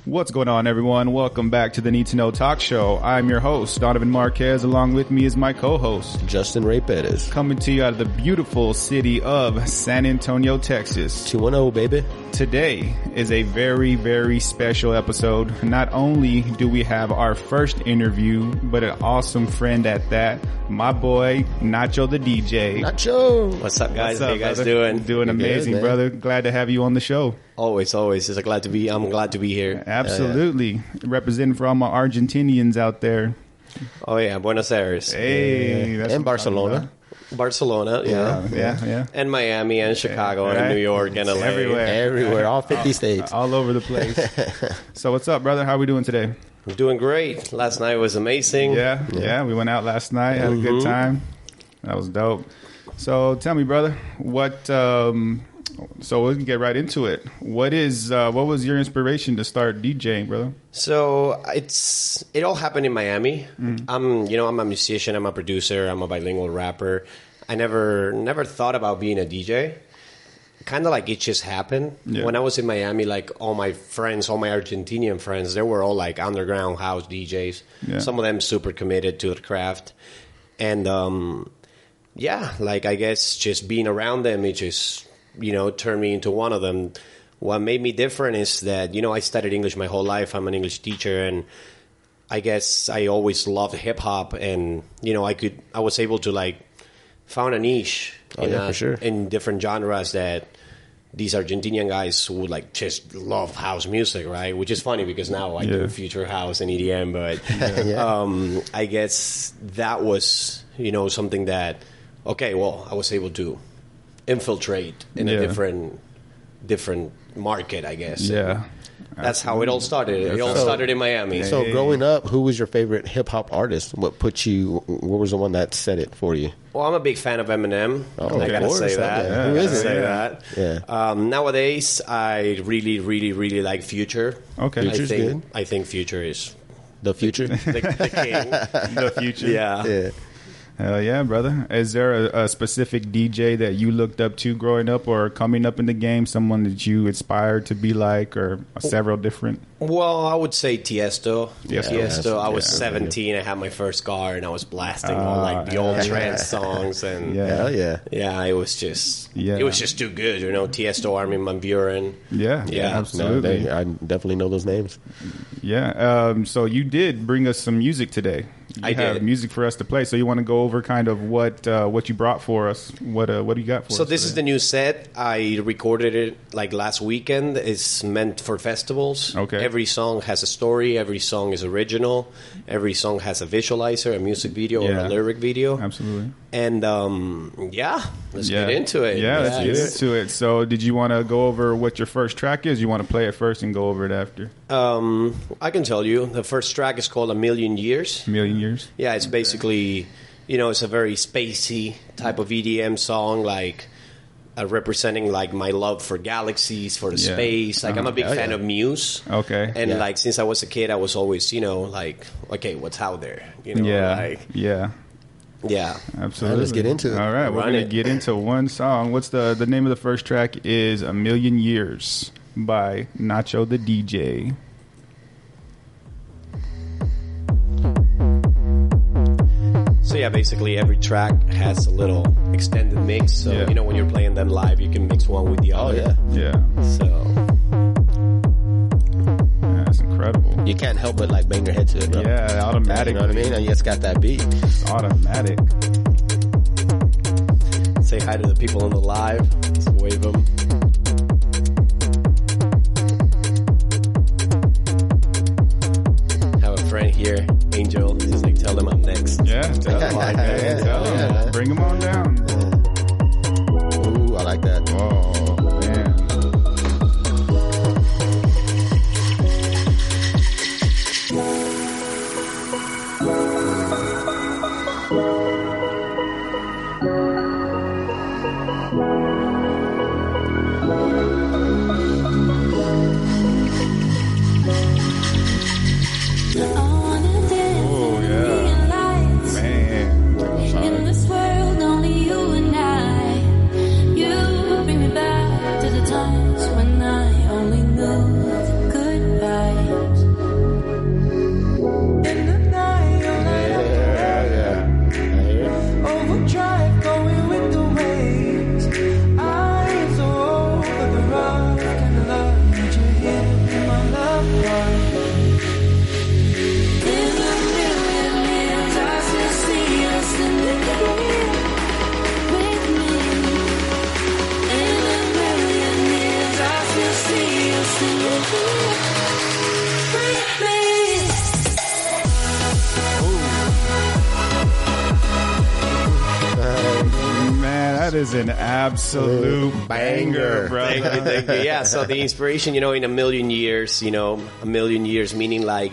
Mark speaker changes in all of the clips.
Speaker 1: What's going on, everyone? Welcome back to the Need to Know Talk Show. I'm your host, Donovan Marquez. Along with me is my co-host,
Speaker 2: Justin Ray Perez.
Speaker 1: Coming to you out of the beautiful city of San Antonio, Texas.
Speaker 2: 210, baby.
Speaker 1: Today is a very, very special episode. Not only do we have our first interview, but an awesome friend at that. My boy, Nacho the DJ.
Speaker 2: Nacho!
Speaker 3: What's up, guys?
Speaker 1: What's up,
Speaker 3: How you guys
Speaker 1: brother?
Speaker 3: doing?
Speaker 1: Doing amazing,
Speaker 2: good,
Speaker 1: brother. Glad to have you on the show.
Speaker 3: Always. I'm glad to be here.
Speaker 1: Absolutely. Representing for all my Argentinians out there.
Speaker 3: Oh yeah, Buenos Aires,
Speaker 1: Hey, that's
Speaker 2: And
Speaker 1: what I'm talking
Speaker 2: Barcelona.
Speaker 1: about.
Speaker 3: Barcelona,
Speaker 1: Yeah.
Speaker 3: and Miami, and Chicago,
Speaker 1: Right.
Speaker 3: and New York, and LA.
Speaker 2: Everywhere, all 50 states.
Speaker 1: All over the place. So what's up, brother? How we doing today?
Speaker 3: I'm doing great. Last night was amazing.
Speaker 1: Yeah. We went out last night, had a good time. That was dope. So tell me, brother, what? So we can get right into it. What was your inspiration to start DJing, brother?
Speaker 3: So it all happened in Miami. I'm a musician. I'm a producer. I'm a bilingual rapper. I never thought about being a DJ. Kind of like it just happened.
Speaker 1: Yeah.
Speaker 3: When I was in Miami, like all my Argentinian friends, they were all like underground house DJs.
Speaker 1: Yeah.
Speaker 3: Some of them super committed to the craft. And like I guess just being around them, it just, turned me into one of them. What made me different is that, I studied English my whole life. I'm an English teacher, and I guess I always loved hip hop, and, I was able to like found a niche
Speaker 2: for sure.
Speaker 3: in different genres that these Argentinian guys would like just love house music, right? Which is funny because now I do future house and EDM, but I guess that was, something that, I was able to infiltrate in a different market, I guess.
Speaker 1: Yeah.
Speaker 3: That's how it all started. It all started in Miami.
Speaker 2: So growing up, who was your favorite hip-hop artist? What was the one that set it for you?
Speaker 3: Well, I'm a big fan of Eminem.
Speaker 2: Oh,
Speaker 3: I gotta say that.
Speaker 2: Yeah.
Speaker 3: I
Speaker 2: Who
Speaker 3: gotta
Speaker 2: is it?
Speaker 3: say that.
Speaker 2: Yeah.
Speaker 3: Nowadays, I really, really, really like Future.
Speaker 1: Okay.
Speaker 2: Future's good.
Speaker 3: I think Future is
Speaker 2: The Future?
Speaker 3: the king.
Speaker 1: The future.
Speaker 3: Yeah.
Speaker 2: Yeah.
Speaker 1: Hell yeah, brother. Is there a specific DJ that you looked up to growing up or coming up in the game? Someone that you aspired to be like, or several different?
Speaker 3: Well, I would say Tiesto.
Speaker 1: Tiesto.
Speaker 3: I was
Speaker 1: Yeah.
Speaker 3: 17. I had my first car, and I was blasting all like the old trance songs, and
Speaker 1: Yeah.
Speaker 2: Hell yeah.
Speaker 3: it was just
Speaker 1: Yeah.
Speaker 3: it was just too good, Tiesto, Armin van Buuren.
Speaker 1: Yeah.
Speaker 3: Yeah.
Speaker 1: Absolutely.
Speaker 2: I definitely know those names.
Speaker 1: Yeah. So you did bring us some music today. You have
Speaker 3: did.
Speaker 1: music for us to play. So you want to go over kind of what you brought for us? What do you got for us?
Speaker 3: So this is the new set. I recorded it like last weekend. It's meant for festivals.
Speaker 1: Okay.
Speaker 3: Every song has a story. Every song is original. Every song has a visualizer, a music video, or a lyric video.
Speaker 1: Absolutely.
Speaker 3: And let's get into it.
Speaker 1: Yeah, let's get into it. So did you want to go over what your first track is? You want to play it first and go over it after?
Speaker 3: I can tell you. The first track is called A Million Years.
Speaker 1: A Million Years?
Speaker 3: Yeah, it's basically, it's a very spacey type of EDM song, like representing like my love for galaxies, for the space. Like I'm a big fan of Muse.
Speaker 1: Okay.
Speaker 3: And like since I was a kid, I was always, like, okay, what's out there?
Speaker 1: Yeah. Absolutely.
Speaker 2: Let's get into it.
Speaker 1: All right, we're going to get into one song. What's the name of the first track is A Million Years by Nacho the DJ.
Speaker 3: So yeah, basically every track has a little extended mix. So, when you're playing them live, you can mix one with the other.
Speaker 1: Yeah.
Speaker 3: So
Speaker 1: That's incredible.
Speaker 2: You can't help but like bang your head to it, bro.
Speaker 1: Yeah, automatic.
Speaker 2: You know what I mean? And it's got that beat.
Speaker 1: It's automatic.
Speaker 3: say hi to the people on the live. Just wave them. Have a friend here, Angel. Just like tell them I'm next.
Speaker 1: Yeah, tell them. Tell them. Bring them on down.
Speaker 2: Ooh, I like that.
Speaker 1: Oh, man. Oh, yeah. Man. That is an absolute banger, bro.
Speaker 3: Thank you. Yeah, so the inspiration, in a million years, meaning like,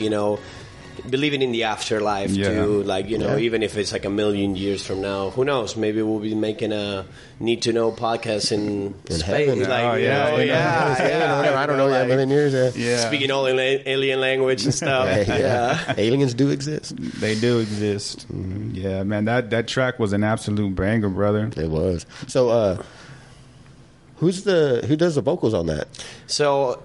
Speaker 3: believing in the afterlife too, like, even if it's like a million years from now, who knows? Maybe we'll be making a Need to Know podcast in space.
Speaker 2: Heaven.
Speaker 3: Like,
Speaker 2: I don't know, like, a million years.
Speaker 1: Yeah.
Speaker 3: Speaking all in alien language and stuff.
Speaker 2: Aliens do exist.
Speaker 1: They do exist. Yeah, man, that track was an absolute banger, brother.
Speaker 2: It was. So, who does the vocals on that?
Speaker 3: So,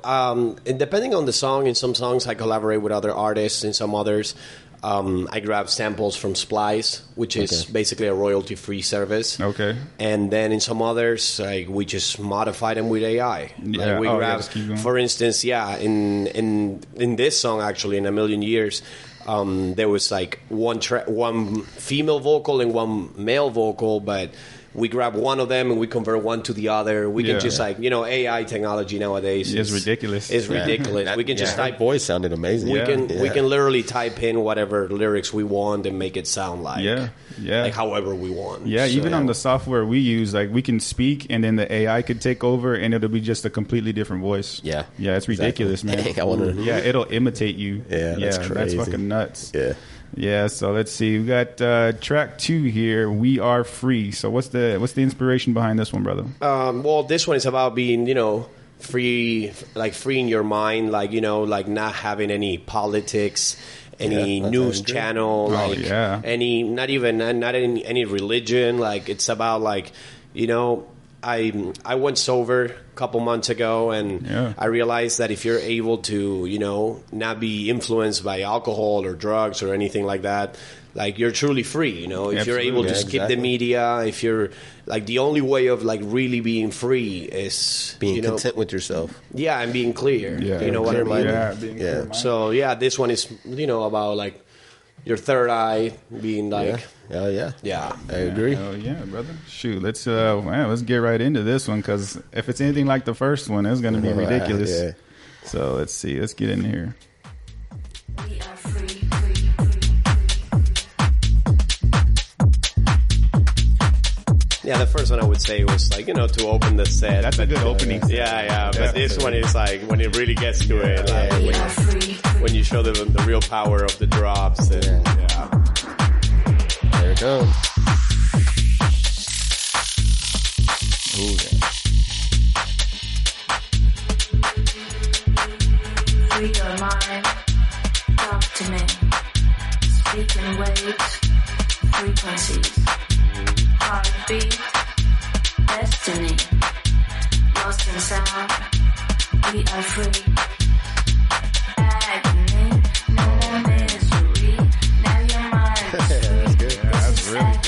Speaker 3: depending on the song, in some songs I collaborate with other artists, in some others I grab samples from Splice, which is basically a royalty-free service.
Speaker 1: Okay.
Speaker 3: And then in some others, we just modify them with AI.
Speaker 1: Yeah.
Speaker 3: Like we grab, for instance, in this song, actually, in A Million Years, there was like one female vocal and one male vocal, but we grab one of them and we convert one to the other. We can just AI technology nowadays.
Speaker 1: It's ridiculous.
Speaker 3: It's ridiculous. We can just type.
Speaker 2: Her voice sounded amazing.
Speaker 3: We can literally type in whatever lyrics we want and make it sound like like however we want.
Speaker 1: Yeah, so, even on the software we use, like we can speak and then the AI could take over and it'll be just a completely different voice.
Speaker 2: Yeah,
Speaker 1: it's ridiculous, man.
Speaker 2: I wonder.
Speaker 1: Yeah, it'll imitate you.
Speaker 2: That's crazy.
Speaker 1: That's fucking nuts.
Speaker 2: Yeah,
Speaker 1: so let's see. We got track 2 here. We Are Free. So what's the inspiration behind this one, brother?
Speaker 3: Well, this one is about being, free, like freeing your mind, like, like not having any politics, any news channel, any, not any religion. Like it's about like, I went sober a couple months ago, and I realized that if you're able to, not be influenced by alcohol or drugs or anything like that, like you're truly free. If you're able to skip the media, if you're like the only way of like really being free is
Speaker 2: being content with yourself.
Speaker 3: Yeah, and being clear. You know what I mean?
Speaker 1: Yeah.
Speaker 3: So this one is about like your third eye being like.
Speaker 2: Yeah, I agree.
Speaker 1: Oh yeah, brother. Shoot, let's get right into this one, because if it's anything like the first one, it's going to be ridiculous. So let's see. Let's get in here.
Speaker 4: We are free.
Speaker 3: Yeah, the first one I would say was like, to open the set.
Speaker 1: That's a good opening.
Speaker 3: Yeah. But this one is like when it really gets to it, like when you show the real power of the drops. And,
Speaker 2: There it goes. Ooh,
Speaker 4: Free your mind, talk to me. Speak in waves, frequencies. Heartbeat, destiny. Lost in sound, we are free. Agony, no more misery. Now your mind is free.
Speaker 2: That's good.
Speaker 1: That's really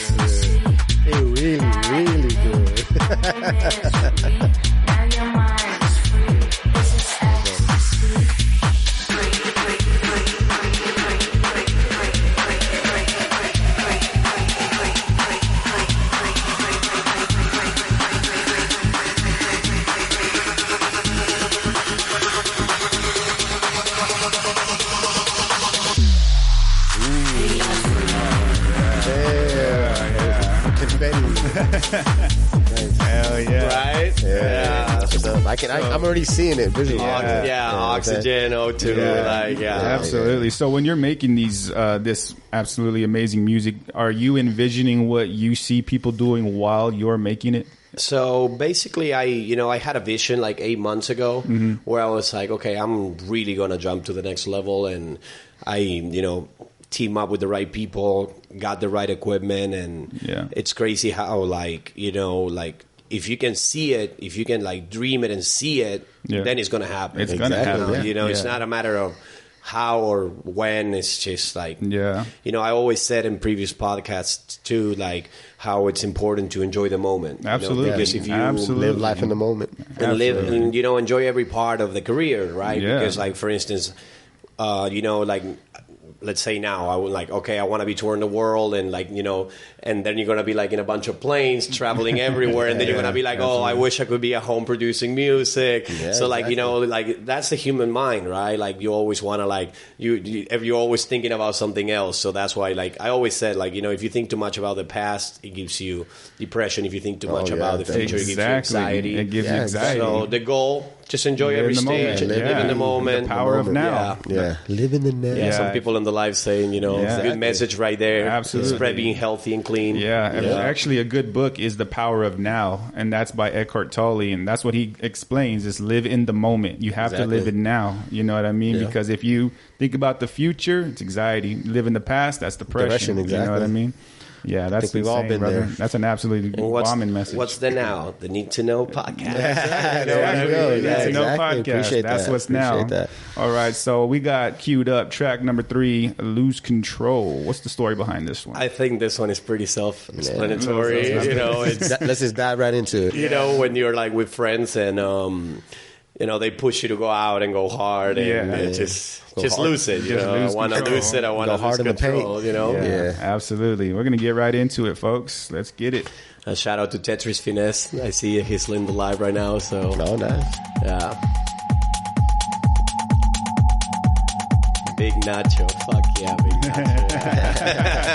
Speaker 1: good.
Speaker 2: Really good.
Speaker 4: No more misery. Now your mind is free. This is ecstasy.
Speaker 1: Hell yeah.
Speaker 3: right?
Speaker 2: Yeah. I'm already seeing it visually.
Speaker 3: Oxygen, O2,
Speaker 1: Absolutely. So when you're making these this absolutely amazing music, are you envisioning what you see people doing while you're making it?
Speaker 3: So basically, I had a vision like 8 months ago where I was like, okay, I'm really going to jump to the next level. And I, team up with the right people, got the right equipment. And it's crazy how if you can see it, if you can like dream it and see it, then it's going to happen.
Speaker 1: It's going to happen.
Speaker 3: It's not a matter of how or when. It's just like,
Speaker 1: Yeah.
Speaker 3: you know, I always said in previous podcasts too, like how it's important to enjoy the moment.
Speaker 1: Absolutely.
Speaker 3: You know? Because if you
Speaker 1: Absolutely.
Speaker 2: Live life in the moment.
Speaker 3: and live and, you know, enjoy every part of the career, right?
Speaker 1: Yeah.
Speaker 3: Because like, for instance, you know, like, let's say now I would like, okay, I want to be touring the world, and like, you know, and then you're going to be like in a bunch of planes traveling everywhere, and then you're going to be like, oh, I wish I could be at home producing music.
Speaker 2: Yeah,
Speaker 3: so like,
Speaker 2: exactly.
Speaker 3: you know, like that's the human mind, right? Like you always want to like, you're always thinking about something else. So that's why, like I always said, like, you know, if you think too much about the past, it gives you depression. If you think too much
Speaker 2: yeah,
Speaker 3: about the future, it gives you anxiety.
Speaker 1: It gives you
Speaker 2: Yeah,
Speaker 1: anxiety.
Speaker 3: So the goal, just enjoy
Speaker 1: Live
Speaker 3: every
Speaker 1: in the moment.
Speaker 3: stage,
Speaker 1: Yeah.
Speaker 3: live in the moment.
Speaker 1: The power of now.
Speaker 3: Yeah.
Speaker 2: Live in the now.
Speaker 3: Yeah,
Speaker 1: Yeah.
Speaker 3: some people in the live saying, you know,
Speaker 1: Yeah.
Speaker 3: good message right there.
Speaker 1: Absolutely.
Speaker 3: Spread being healthy and clean.
Speaker 1: Yeah, actually, a good book is The Power of Now, and that's by Eckhart Tolle, and that's what he explains: is live in the moment. You have to live it now. You know what I mean?
Speaker 2: Yeah.
Speaker 1: Because if you think about the future, it's anxiety. Live in the past, that's depression.
Speaker 2: Depression,
Speaker 1: You know what I
Speaker 2: exactly.
Speaker 1: mean? Yeah, that's
Speaker 2: we've all
Speaker 1: insane,
Speaker 2: been
Speaker 1: brother.
Speaker 2: there.
Speaker 1: That's an absolutely
Speaker 3: And what's,
Speaker 1: bombing message.
Speaker 3: what's the now? The Need to Know podcast.
Speaker 1: Exactly.
Speaker 2: Yeah,
Speaker 1: It's no
Speaker 2: exactly.
Speaker 1: podcast.
Speaker 2: Appreciate
Speaker 1: That's
Speaker 2: that.
Speaker 1: what's now.
Speaker 2: Appreciate that.
Speaker 1: All right, so we got queued up track number 3, Lose Control. What's the story behind this one?
Speaker 3: I think this one is pretty self-explanatory.
Speaker 1: Yeah.
Speaker 3: You know, it's
Speaker 2: Let's just dive right into it.
Speaker 3: you know, when you're like with friends and you know, they push you to go out and go hard, and
Speaker 1: Yeah.
Speaker 3: just
Speaker 2: hard.
Speaker 3: lose it. You
Speaker 1: Just
Speaker 3: know,
Speaker 1: lose
Speaker 3: I want to
Speaker 1: control.
Speaker 3: lose it. I want
Speaker 2: Go
Speaker 3: to
Speaker 2: hard
Speaker 3: lose
Speaker 2: in the paint.
Speaker 3: control. You know.
Speaker 2: Yeah.
Speaker 1: Absolutely. We're going to get right into it, folks. Let's get it.
Speaker 3: A shout out to Tetris Finesse. I see he's in the live right now. So
Speaker 2: Oh, nice.
Speaker 3: yeah. Big Nacho. Fuck yeah, Big Nacho.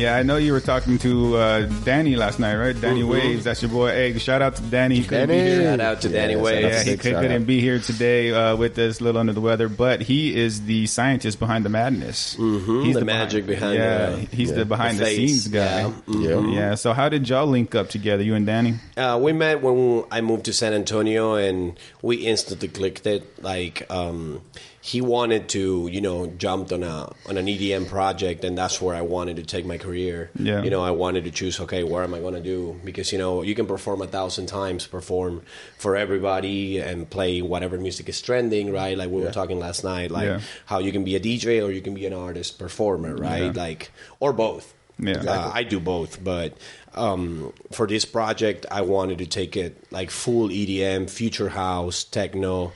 Speaker 1: Yeah, I know you were talking to Danny last night, right? Danny Waves, that's your boy. Hey, shout out to Danny. He couldn't be here.
Speaker 3: Shout out to Danny Waves.
Speaker 1: Yeah, he couldn't be here today with us, a little under the weather, but he is the scientist behind the madness. He's
Speaker 3: The magic behind
Speaker 1: he's the behind the
Speaker 3: face.
Speaker 1: scenes guy.
Speaker 3: Yeah.
Speaker 1: Yeah. So how did y'all link up together, you and Danny?
Speaker 3: We met when I moved to San Antonio, and we instantly clicked it. Like, he wanted to, you know, jump on an EDM project, and that's where I wanted to take my career.
Speaker 1: Yeah.
Speaker 3: You know, I wanted to choose, okay, what am I going to do? Because, you know, you can perform 1,000 times, perform for everybody, and play whatever music is trending, right? Like we were talking last night, like how you can be a DJ or you can be an artist performer, right? Like, or both.
Speaker 1: Yeah.
Speaker 3: I do both, but for this project, I wanted to take it like full EDM, future house, techno.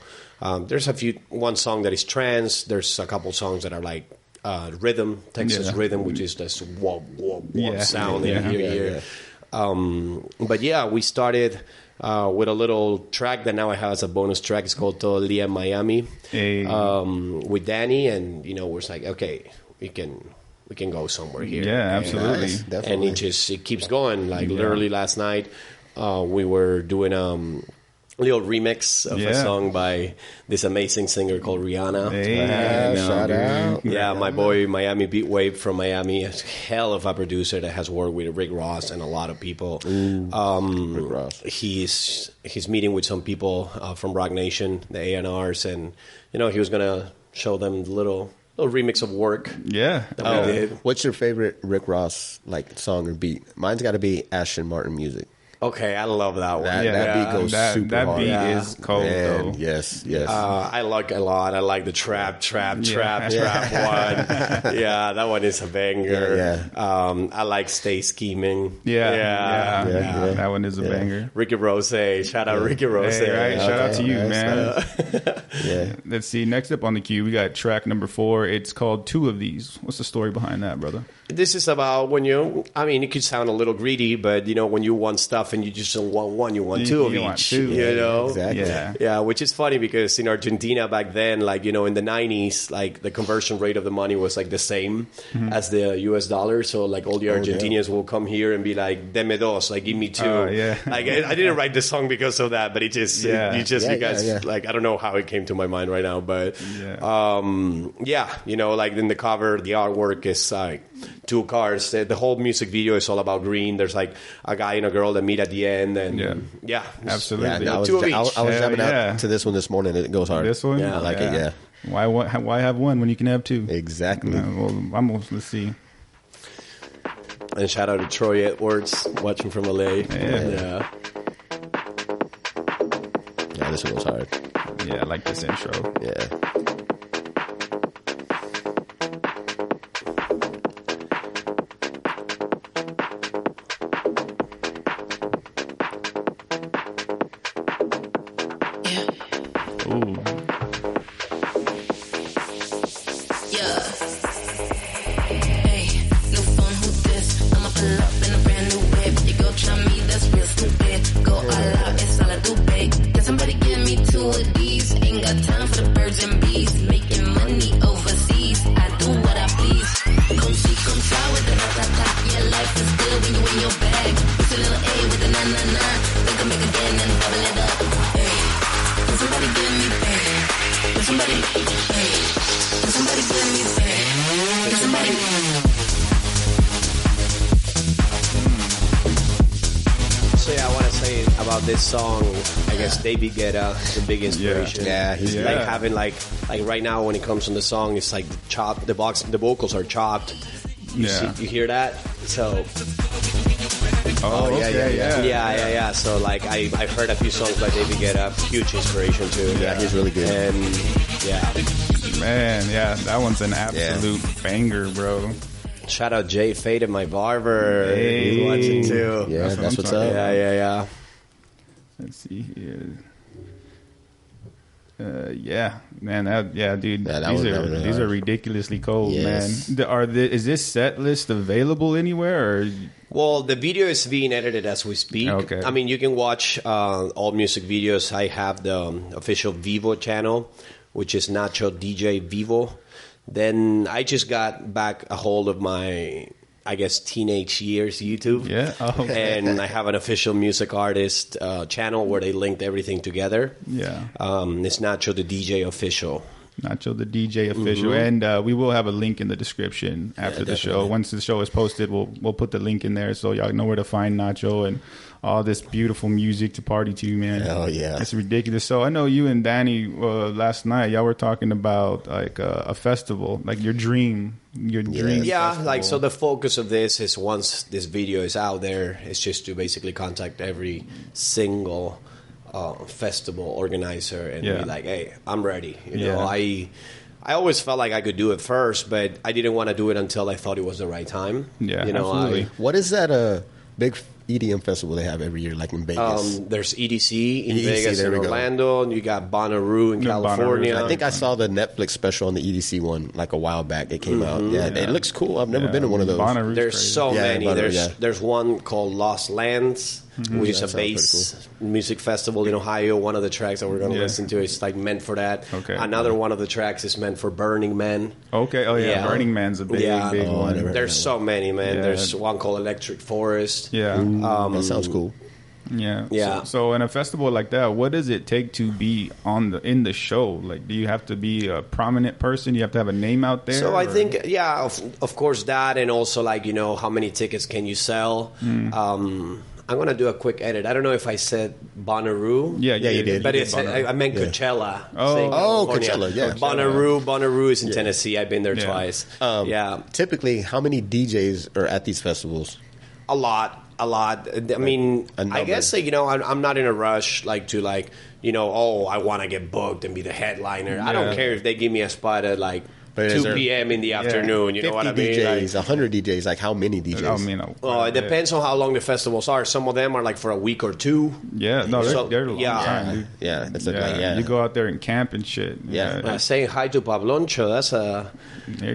Speaker 3: There's one song that is trance. There's a couple songs that are like rhythm, Texas rhythm, which is this whoa, whoa, whoa sound that you hear. But yeah, we started with a little track that now I have as a bonus track. It's called Todo El Día en Miami with Danny, and you know, we're like, okay, we can go somewhere here.
Speaker 1: Yeah, absolutely.
Speaker 3: And it keeps going. Like literally last night, we were doing little remix of a song by this amazing singer called Rihanna.
Speaker 1: Hey,
Speaker 2: shout out.
Speaker 3: Yeah, my boy Miami Beat Wave from Miami, a hell of a producer that has worked with Rick Ross and a lot of people.
Speaker 2: Rick Ross.
Speaker 3: He's meeting with some people from Rock Nation, the A&Rs, and you know, he was gonna show them the little little remix of Work.
Speaker 1: Yeah.
Speaker 3: That we did.
Speaker 2: What's your favorite Rick Ross like song or beat? Mine's got to be Ashton Martin music.
Speaker 3: Okay, I love that one.
Speaker 2: That beat goes super
Speaker 1: that
Speaker 2: hard.
Speaker 1: beat
Speaker 3: Yeah.
Speaker 1: is cold,
Speaker 2: Man,
Speaker 1: though.
Speaker 2: yes.
Speaker 3: I like a lot. I like the trap one. Yeah, that one is a banger.
Speaker 2: Yeah.
Speaker 3: I like Stay Scheming.
Speaker 1: Yeah.
Speaker 2: Yeah.
Speaker 1: That one is a banger.
Speaker 3: Ricky Rose. Shout out Ricky Rose.
Speaker 1: Hey, right? Shout out to you,
Speaker 2: Okay,
Speaker 1: man.
Speaker 2: Yeah.
Speaker 1: Let's see. Next up on the queue, we got track number 4. It's called Two of These. What's the story behind that, brother?
Speaker 3: This is about when it could sound a little greedy, but when you want stuff and you just don't want one, you want two of
Speaker 1: You
Speaker 3: each.
Speaker 1: want two.
Speaker 3: You know?
Speaker 2: Exactly.
Speaker 3: Yeah, which is funny because in Argentina back then, like, in the 90s, like the conversion rate of the money was like the same as the US dollar. So like all the Argentinians will come here and be like, deme dos, like give me two.
Speaker 1: Yeah.
Speaker 3: Like I didn't write the song because of that, but it just, you guys, like, I don't know how it came to my mind right now, but like in the cover, the artwork is like 2 cars. The whole music video is all about green. There's like a guy and a girl that meet at the end, and
Speaker 1: absolutely.
Speaker 2: Yeah, I was,
Speaker 3: two of each.
Speaker 2: I was jamming
Speaker 1: yeah.
Speaker 2: out to this one this morning. It goes hard.
Speaker 1: This one?
Speaker 2: I like it, yeah.
Speaker 1: Why have one when you can have two?
Speaker 2: Exactly.
Speaker 1: Let's see.
Speaker 3: And shout out to Troy Edwards, watching from LA.
Speaker 2: Yeah, this one goes hard.
Speaker 1: Yeah, I like this intro.
Speaker 2: Yeah.
Speaker 1: Ooh.
Speaker 3: About this song, I guess David Guetta is a big inspiration.
Speaker 2: Yeah, he's
Speaker 3: like having like right now when it comes from the song, it's like chopped. The vocals are chopped. You hear that? So. Yeah. So like I've heard a few songs by David Guetta, huge inspiration too.
Speaker 2: Yeah, he's really good.
Speaker 3: And
Speaker 1: man, that one's an absolute banger, bro.
Speaker 3: Shout out Jay Faded, my barber.
Speaker 1: Hey.
Speaker 3: He's watching too.
Speaker 2: Yeah, that's what's up.
Speaker 3: Yeah.
Speaker 1: Let's see here. Man, dude. These are ridiculously cold,
Speaker 2: Yes.
Speaker 1: man. Is this set list available anywhere? Or?
Speaker 3: Well, the video is being edited as we speak.
Speaker 1: Okay.
Speaker 3: I mean, you can watch all music videos. I have the official Vivo channel, which is Nacho DJ Vivo. Then I just got back a hold of my, I guess, teenage years YouTube.
Speaker 1: Yeah. Oh, okay.
Speaker 3: And I have an official music artist channel where they linked everything together.
Speaker 1: Yeah.
Speaker 3: It's Nacho the DJ Official.
Speaker 1: Nacho the DJ Official. And we will have a link in the description after the show. Once the show is posted, we'll put the link in there so y'all know where to find Nacho and all this beautiful music to party to, man.
Speaker 2: Hell yeah.
Speaker 1: It's ridiculous. So I know you and Danny last night, y'all were talking about like a festival, like your dream.
Speaker 3: Yeah,
Speaker 1: festival.
Speaker 3: like so the focus of this is once this video is out there, it's just to basically contact every single festival organizer and be like, hey, I'm ready. You know, I always felt like I could do it first, but I didn't want to do it until I thought it was the right time.
Speaker 1: Yeah,
Speaker 3: you know,
Speaker 1: absolutely.
Speaker 2: What is that big EDM festival they have every year, like in Vegas?
Speaker 3: There's EDC in
Speaker 2: EDC,
Speaker 3: Vegas
Speaker 2: there
Speaker 3: and
Speaker 2: we go.
Speaker 3: Orlando, and you got Bonnaroo in California.
Speaker 1: Bonnaroo.
Speaker 2: I think I saw the Netflix special on the EDC one like a while back. It came out. Yeah, it looks cool. I've never been to one of those.
Speaker 1: Bonnaroo's
Speaker 3: There's
Speaker 1: crazy.
Speaker 3: so many.
Speaker 2: Bonnaroo,
Speaker 3: There's one called Lost Lands, which is
Speaker 2: That
Speaker 3: a
Speaker 2: sounds
Speaker 3: bass music festival in Ohio. One of the tracks that we're going to listen to is like meant for that.
Speaker 1: Okay.
Speaker 3: Another one of the tracks is meant for Burning Man.
Speaker 1: Okay. Oh yeah.
Speaker 3: Yeah.
Speaker 1: Burning Man's a big one.
Speaker 3: There's so many, man.
Speaker 1: Yeah.
Speaker 3: There's one called Electric Forest.
Speaker 1: Yeah.
Speaker 2: That sounds cool.
Speaker 1: Yeah.
Speaker 3: Yeah.
Speaker 1: So in a festival like that, what does it take to be in the show? Like, do you have to be a prominent person? You have to have a name out there?
Speaker 3: So I think, of course that, and also like, you know, how many tickets can you sell? I'm gonna do a quick edit. I don't know if I said Bonnaroo.
Speaker 1: Yeah,
Speaker 2: you did.
Speaker 3: But
Speaker 1: did
Speaker 3: it's I meant Coachella.
Speaker 2: Coachella, yeah.
Speaker 3: Bonnaroo is in Tennessee. I've been there twice.
Speaker 2: Typically, how many DJs are at these festivals?
Speaker 3: A lot. I mean, I guess I'm not in a rush to I want to get booked and be the headliner. I don't care if they give me a spot at 2 p.m. in the afternoon. You know what I mean?
Speaker 2: DJs, 100 DJs. Like how many DJs?
Speaker 1: I mean,
Speaker 3: it depends on how long the festivals are. Some of them are for a week or two.
Speaker 1: Yeah, no, they're a long time, dude.
Speaker 2: Yeah, it's
Speaker 1: You go out there and camp and shit.
Speaker 3: Saying hi to Pabloncho. That's a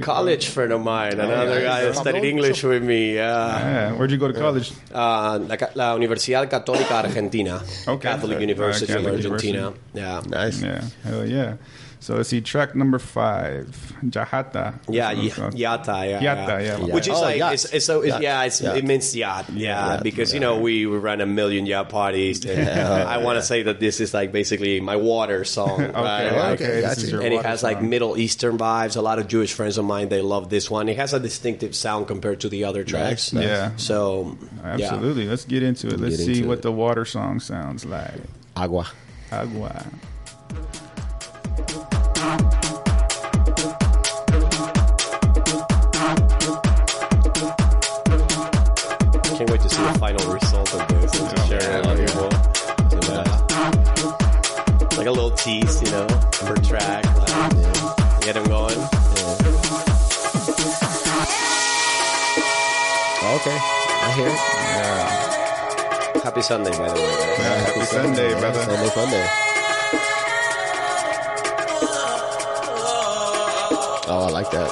Speaker 3: college friend of mine. Another guy that studied English with me.
Speaker 1: Where'd you go to college?
Speaker 3: La Universidad Católica Argentina.
Speaker 1: Okay.
Speaker 3: Catholic University of Argentina.
Speaker 1: University.
Speaker 3: Yeah.
Speaker 2: Nice.
Speaker 1: Yeah, hell yeah. So let's see, track number 5, Jahata.
Speaker 3: Yata,
Speaker 1: yeah.
Speaker 3: Which is
Speaker 2: yacht.
Speaker 3: it means yacht, because we run a million yacht parties. And I want to say that this is basically my water song, right?
Speaker 1: Okay. This is your
Speaker 3: and it
Speaker 1: water
Speaker 3: has
Speaker 1: song.
Speaker 3: Middle Eastern vibes. A lot of Jewish friends of mine, they love this one. It has a distinctive sound compared to the other tracks.
Speaker 2: Nice.
Speaker 1: Yeah.
Speaker 3: So
Speaker 1: absolutely. Let's get into it. Let's see what the water song sounds like.
Speaker 2: Agua.
Speaker 3: Can't wait to see the final result of this and to share it with people. Like a little tease, per track. Get them going.
Speaker 2: Okay, I hear it.
Speaker 1: Yeah.
Speaker 3: Happy Sunday, by the way. Guys.
Speaker 1: Yeah, happy Sunday, brother.
Speaker 2: Sunday fun day. Oh, I like that.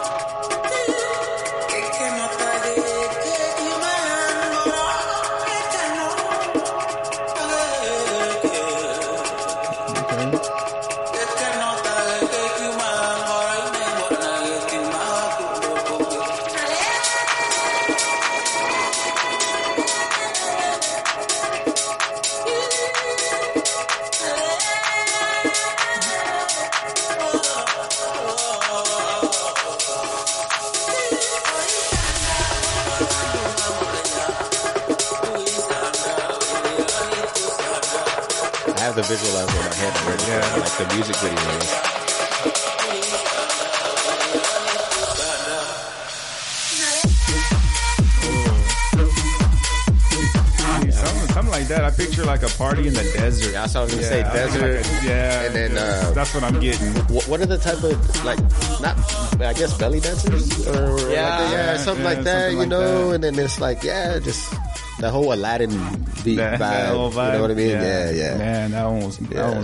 Speaker 2: I have the visualizer in my head already.
Speaker 1: Yeah.
Speaker 2: Like the music video.
Speaker 1: Something like that. I picture like a party in the desert.
Speaker 2: Yeah, that's what I was gonna say. Desert.
Speaker 1: And then that's what I'm getting.
Speaker 2: What are the type of not? I guess belly dancers or something like that.
Speaker 1: Something like that.
Speaker 2: And then it's just the whole Aladdin beat vibe.
Speaker 1: whole vibe.
Speaker 2: You know what I mean?
Speaker 1: Yeah. Man, that one was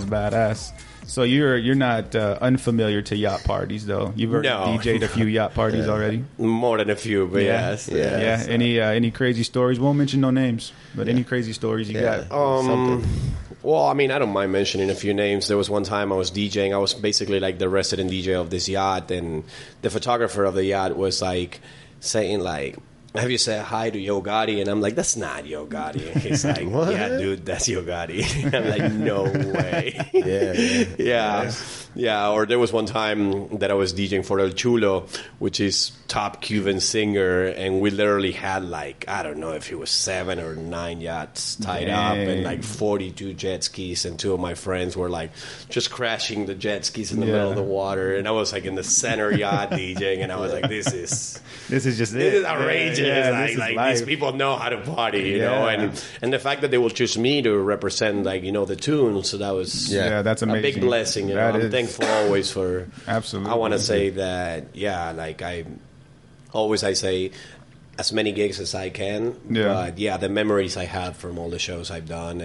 Speaker 1: badass. So you're not unfamiliar to yacht parties, though. You've already DJ'd a few yacht parties already.
Speaker 3: More than a few, but yes.
Speaker 1: Yeah. Any crazy stories? Won't mention no names, but any crazy stories you got?
Speaker 3: Well, I mean, I don't mind mentioning a few names. There was one time I was DJing. I was basically like the resident DJ of this yacht, and the photographer of the yacht was saying have you said hi to Yo Gotti? And I'm like, that's not Yo Gotti. And he's like, yeah, dude, that's Yo Gotti. I'm like, no way. Yeah. Or there was one time that I was DJing for El Chulo, which is top Cuban singer, and we literally had I don't know if it was 7 or 9 yachts tied up and 42 jet skis, and 2 of my friends were just crashing the jet skis in the middle of the water, and I was in the center yacht DJing, and I was like, this is outrageous. These people know how to party, you know, and the fact that they will choose me to represent the tune, so that was
Speaker 1: that's amazing.
Speaker 3: A big blessing. I'm thankful always for.
Speaker 1: Absolutely.
Speaker 3: I want to say that I say as many gigs as I can. But the memories I have from all the shows I've done,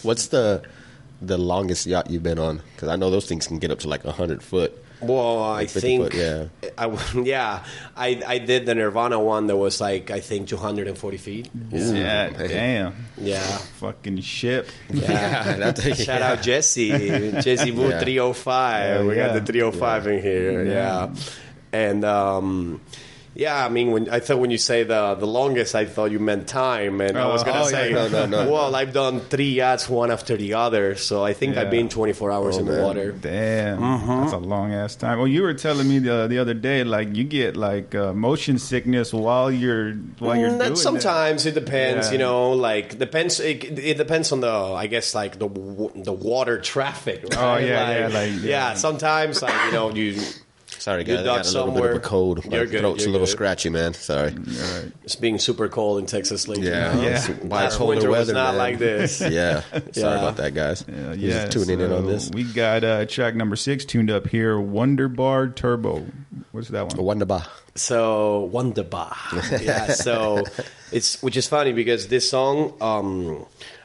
Speaker 2: What's the longest yacht you've been on? Because I know those things can get up to 100 foot.
Speaker 3: Well, I think, I did the Nirvana one that was I think 240 feet.
Speaker 1: Yeah, damn.
Speaker 3: Yeah.
Speaker 1: Fucking ship.
Speaker 3: Yeah. Shout out Jesse Boo 305. We got the 305 in here. Yeah. And Yeah, I mean, when you say the longest, I thought you meant time, and I was gonna say,
Speaker 2: yeah. No.
Speaker 3: well, I've done 3 yachts, one after the other, so I think I've been 24 hours in the water.
Speaker 1: Damn, that's a long ass time. Well, you were telling me the other day, like you get like motion sickness while you're doing
Speaker 3: sometimes it depends,
Speaker 1: Yeah.
Speaker 3: you know, like depends. It depends on I guess like the water traffic. Right?
Speaker 1: Oh yeah,
Speaker 3: yeah. Sometimes like you.
Speaker 2: Sorry, guys. I
Speaker 3: duck
Speaker 2: got a little bit
Speaker 3: somewhere.
Speaker 2: of a cold. My
Speaker 3: You're good,
Speaker 2: throat's
Speaker 3: you're
Speaker 2: a little
Speaker 3: good.
Speaker 2: scratchy, man. Sorry.
Speaker 1: Right.
Speaker 3: It's being super cold in Texas lately.
Speaker 2: Yeah.
Speaker 1: Yeah.
Speaker 2: Bipolar
Speaker 3: Winter
Speaker 2: weather,
Speaker 3: was not
Speaker 2: man.
Speaker 3: like this.
Speaker 2: Yeah. Sorry
Speaker 3: Yeah.
Speaker 2: about that, guys.
Speaker 1: Yeah,
Speaker 2: Just tuning in on
Speaker 1: so
Speaker 2: this.
Speaker 1: We got track number 6 tuned up here, Wonderbar Turbo. What's that one?
Speaker 2: Wonderbar.
Speaker 3: So Wonderbar. Yeah. So which is funny because this song,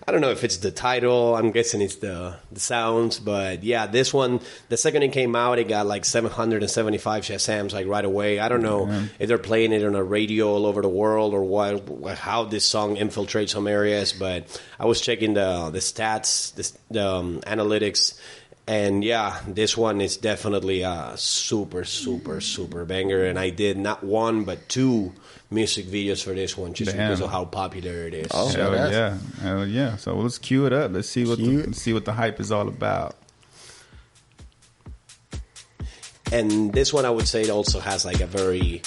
Speaker 3: I don't know if it's the title. I'm guessing it's the sounds, but yeah, this one, the second it came out, it got like 775 Shazams like right away. I don't know if they're playing it on a radio all over the world or how this song infiltrates some areas. But I was checking the stats, the analytics. And yeah, this one is definitely a super, super, super banger. And I did not 1 but 2 music videos for this one just because of how popular it is.
Speaker 2: Oh,
Speaker 1: Hell
Speaker 2: badass.
Speaker 1: yeah. Hell yeah. So let's cue it up. Let's see what the hype is all about.
Speaker 3: And this one, I would say, it also has like a very,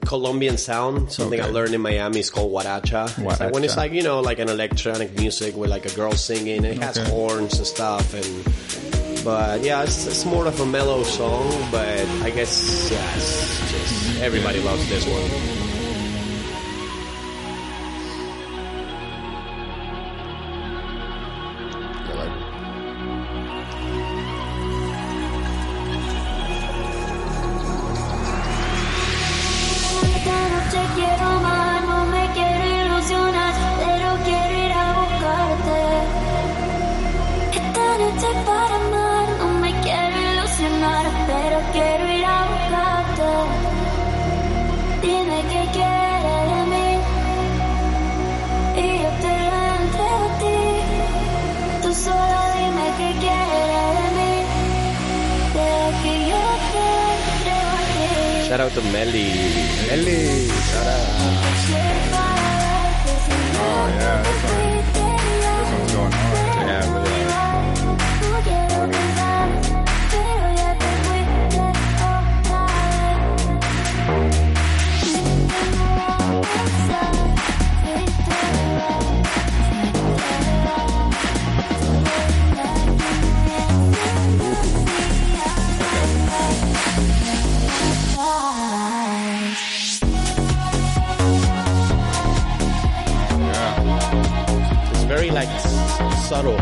Speaker 3: Colombian sound. Something I learned in Miami is called guaracha. It's like when it's like, like an electronic music with like a girl singing. It has horns and stuff. But yeah, it's more of a mellow song. But I guess, yeah, it's just everybody loves this one.
Speaker 4: Esta noche quiero más, no me quiero ilusionar, pero quiero ir a buscarte. Esta noche para amar, no me quiero ilusionar, pero quiero ir a buscarte. Dime qué quieres de mí y yo te lo entrego a ti. Tú solo dime qué quieres de mí, deja que yo te entrego a ti.
Speaker 3: Shout out to Melly.
Speaker 2: Ellie, shout out.
Speaker 1: Oh yeah, this one's going hard.
Speaker 2: Yeah, really. It's very like subtle.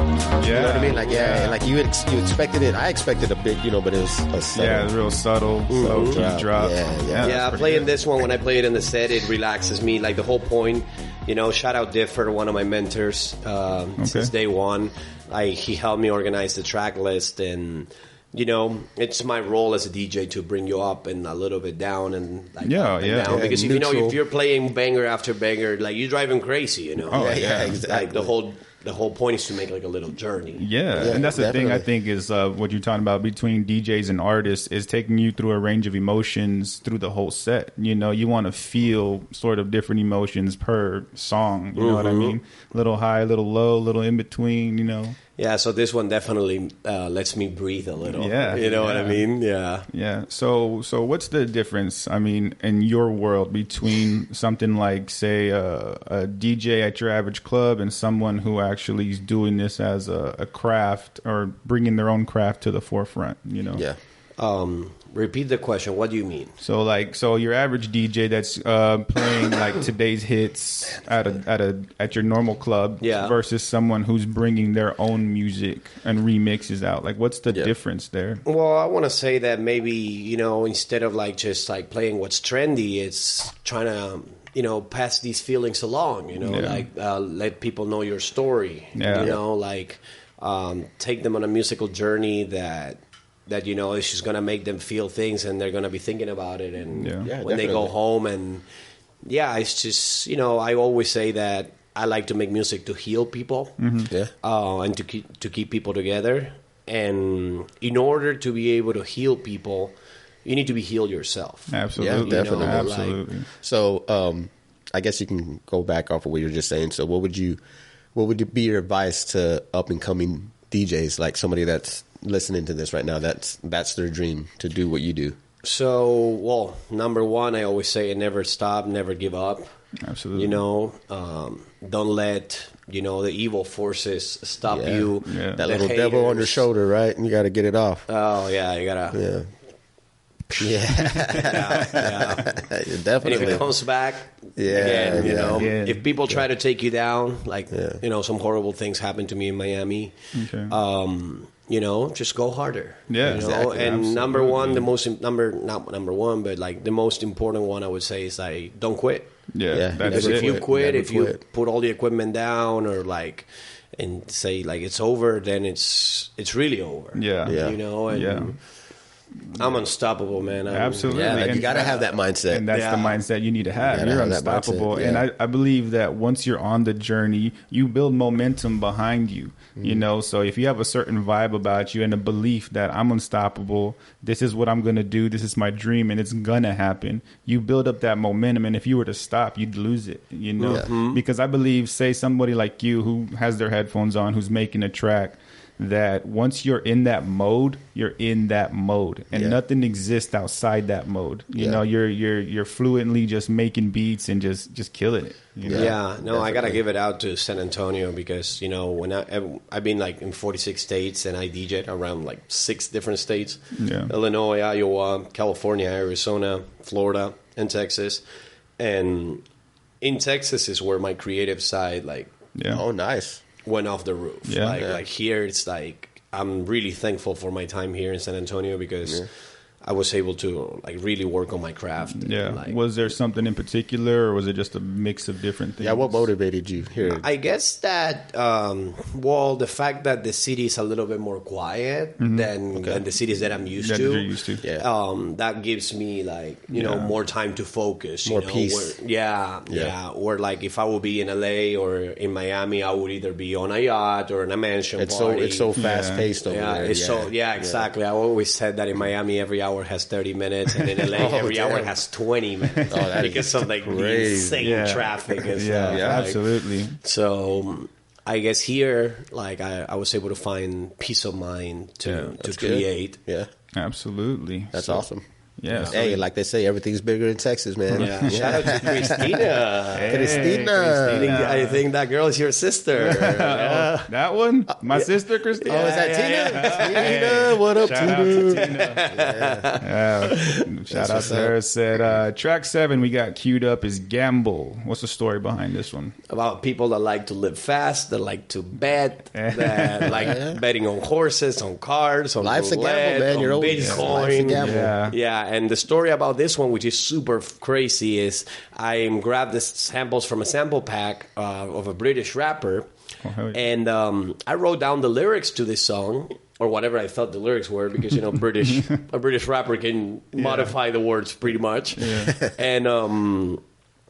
Speaker 2: You know what I mean? Like like you expected it. I expected a big, but it was a subtle.
Speaker 1: Yeah, it's real subtle, slow drop.
Speaker 2: Yeah.
Speaker 3: Yeah, playing this one, when I play it in the set, it relaxes me. Like the whole point, shout out Differ, one of my mentors since day one. He helped me organize the track list, and it's my role as a DJ to bring you up and a little bit down and up and down. Because if you're playing banger after banger, like you're driving crazy,
Speaker 1: Oh, yeah,
Speaker 2: exactly.
Speaker 3: Like the whole point is to make like a little journey.
Speaker 1: Yeah, and that's the thing I think is what you're talking about between DJs and artists is taking you through a range of emotions through the whole set. You want to feel sort of different emotions per song. You know what I mean? Little high, little low, little in between.
Speaker 3: Yeah, so this one definitely lets me breathe a little.
Speaker 1: Yeah,
Speaker 3: you know what I mean? Yeah.
Speaker 1: Yeah. So what's the difference? I mean, in your world between something like, say, a DJ at your average club and someone who actually is doing this as a craft or bringing their own craft to the forefront?
Speaker 2: Yeah.
Speaker 3: Repeat the question. What do you mean?
Speaker 1: So your average DJ that's playing like today's hits at your normal club versus someone who's bringing their own music and remixes out. Like, what's the difference there?
Speaker 3: Well, I want to say that maybe instead of like just like playing what's trendy, it's trying to pass these feelings along. Let people know your story.
Speaker 1: Yeah.
Speaker 3: Take them on a musical journey that it's just gonna make them feel things, and they're gonna be thinking about it, and when they go home, and it's just I always say that I like to make music to heal people, and to keep people together, and in order to be able to heal people, you need to be healed yourself.
Speaker 1: Absolutely.
Speaker 2: Yeah, definitely.
Speaker 1: Absolutely.
Speaker 2: So, I guess you can go back off of what you were just saying. So what would be your advice to up and coming DJs, like somebody that's listening to this right now, that's their dream to do what you do?
Speaker 3: So, well, number one, I always say never stop, never give up.
Speaker 1: Absolutely.
Speaker 3: You know, don't let, you know, the evil forces stop you.
Speaker 1: Yeah.
Speaker 2: That little devil on your shoulder, right? And you got to get it off.
Speaker 3: Oh, yeah, you got to.
Speaker 2: Yeah. Definitely.
Speaker 3: And if it comes back, again, you know, if people try to take you down, like, you know, some horrible things happened to me in Miami.
Speaker 1: Okay.
Speaker 3: You know, just go harder.
Speaker 1: Yeah,
Speaker 3: you know?
Speaker 1: exactly.
Speaker 3: And
Speaker 1: Absolutely.
Speaker 3: number one, not number one, but like the most important one I would say is like, don't quit.
Speaker 1: Yeah.
Speaker 3: Because if you quit, if you put all the equipment down or like, and say like it's over, then it's really over.
Speaker 1: Yeah.
Speaker 3: You know, and I'm unstoppable, man.
Speaker 1: Absolutely.
Speaker 2: Yeah,
Speaker 1: And
Speaker 2: you got to have that mindset.
Speaker 1: And that's the mindset you need to have.
Speaker 2: You gotta
Speaker 1: You're
Speaker 2: have that
Speaker 1: unstoppable.
Speaker 2: mindset,
Speaker 1: And I believe that once you're on the journey, you build momentum behind you. You know, so if you have a certain vibe about you and a belief that I'm unstoppable, this is what I'm going to do, this is my dream, and it's going to happen, you build up that momentum. And if you were to stop, you'd lose it, you know, because I believe, say somebody like you who has their headphones on, who's making a track, that once you're in that mode, you're in that mode, and nothing exists outside that mode. You know, you're fluently just making beats and just killing it. You know?
Speaker 3: Yeah, no, I gotta give it out to San Antonio because, you know, when I've been like in 46 states and I DJed around like 6 different states: Illinois, Iowa, California, Arizona, Florida, and Texas. And in Texas is where my creative side
Speaker 2: Oh, nice.
Speaker 3: went off the roof. Like here, it's like I'm really thankful for my time here in San Antonio because I was able to like really work on my craft.
Speaker 1: And, was there something in particular, or was it just a mix of different things?
Speaker 2: Yeah, what motivated you here?
Speaker 3: I guess that well, the fact that the city is a little bit more quiet than the cities that I'm used to.
Speaker 1: You're used to.
Speaker 3: That gives me like you know more time to focus,
Speaker 2: more
Speaker 3: you know,
Speaker 2: peace.
Speaker 3: Or like if I would be in LA or in Miami, I would either be on a yacht or in a mansion.
Speaker 2: It's
Speaker 3: party.
Speaker 2: so fast paced over there.
Speaker 3: It's so exactly. I always said that in Miami every hour has 30 minutes, and in LA every hour has 20 minutes because of like the insane traffic and stuff.
Speaker 1: Yeah, absolutely.
Speaker 3: So I guess here, like I was able to find peace of mind to create.
Speaker 2: Yeah,
Speaker 1: absolutely.
Speaker 2: That's awesome.
Speaker 1: Yeah.
Speaker 2: Hey, like they say, everything's bigger in Texas, man.
Speaker 3: Yeah. Shout out to Christina.
Speaker 2: Christina.
Speaker 3: I think that girl is your sister.
Speaker 1: That one? My sister, Christina?
Speaker 2: Oh, is that Tina? Tina, what up, Tina?
Speaker 1: Shout out to her. Said, track 7 we got queued up is Gamble. What's the story behind this one?
Speaker 3: About people that like to live fast, that like to bet, that like betting on horses, on cars, on
Speaker 2: life's
Speaker 3: roulette,
Speaker 2: a gamble, man.
Speaker 3: on
Speaker 2: You're always
Speaker 3: Bitcoin.
Speaker 2: life's a gamble.
Speaker 3: Yeah, and the story about this one, which is super crazy, is I grabbed the samples from a sample pack of a British rapper, and I wrote down the lyrics to this song, or whatever I thought the lyrics were, because, you know, a British rapper can modify the words pretty much. And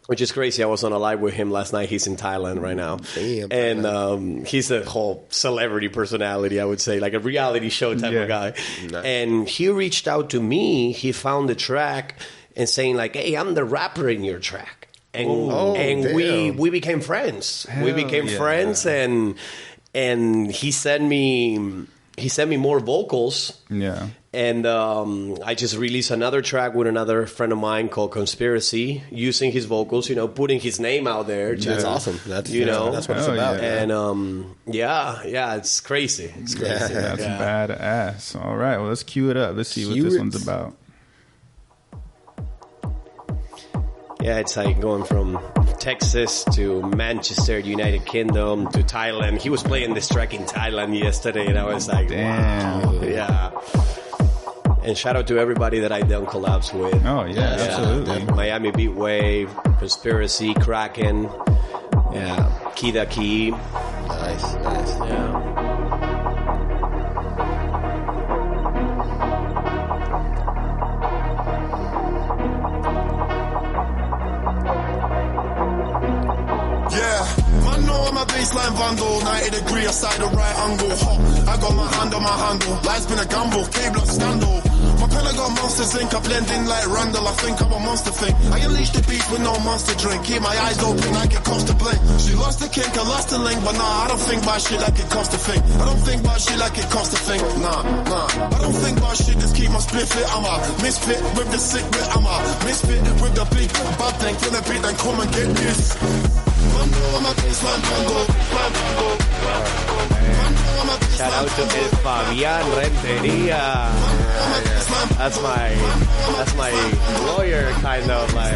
Speaker 3: which is crazy. I was on a live with him last night. He's in Thailand right now.
Speaker 2: Damn.
Speaker 3: And he's a whole celebrity personality, I would say, like a reality show type of guy.
Speaker 2: Nice.
Speaker 3: And he reached out to me. He found the track and saying like, hey, I'm the rapper in your track. And we became friends. We became friends, and he sent me more vocals.
Speaker 1: Yeah.
Speaker 3: And I just released another track with another friend of mine called Conspiracy, using his vocals, you know, putting his name out there.
Speaker 2: That's awesome. That's what it's
Speaker 1: Yeah.
Speaker 2: about.
Speaker 3: And it's crazy. It's crazy.
Speaker 1: That's badass. All right, well, let's cue it up. Let's see what this one's about.
Speaker 3: Yeah, it's like going from Texas to Manchester, United Kingdom, to Thailand. He was playing this track in Thailand yesterday, and I was like,
Speaker 1: damn.
Speaker 3: Wow. Yeah. And shout out to everybody that I done collabs with.
Speaker 1: Oh, yeah, absolutely.
Speaker 3: Miami Beat Wave, Conspiracy, Kraken, Key the Key.
Speaker 2: Nice.
Speaker 3: Yeah.
Speaker 5: Baseline vandal, 90 degree, I side the right angle. I got my hand on my handle. Life's been a gamble, K-block scandal. My pen I got monsters ink, I blend in like Randall, I think I'm a monster thing. I unleash the beast with no monster drink, keep my eyes open like it costs a blink. She lost the kink, I lost the link, but nah, I don't think about shit like it costs a thing. I don't think about shit like it costs a thing, nah. I don't think about shit, just keep my split fit. I'm a misfit with the sick bit, I'm a misfit with the big bad thing. Till the beat, then come and get this. I'm a baseline bundle.
Speaker 3: Shout out to El Fabian Renteria. That's my lawyer kind of like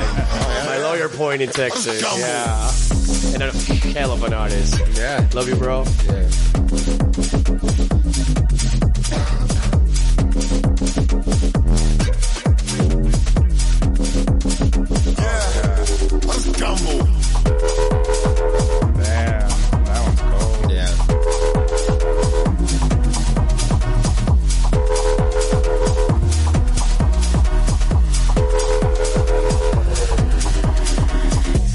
Speaker 3: my lawyer point in Texas. Yeah, and a hell of an artist.
Speaker 2: Yeah,
Speaker 3: love you, bro.
Speaker 2: Yeah.
Speaker 5: Let's gamble.
Speaker 1: Damn, that one's cold.
Speaker 2: Yeah.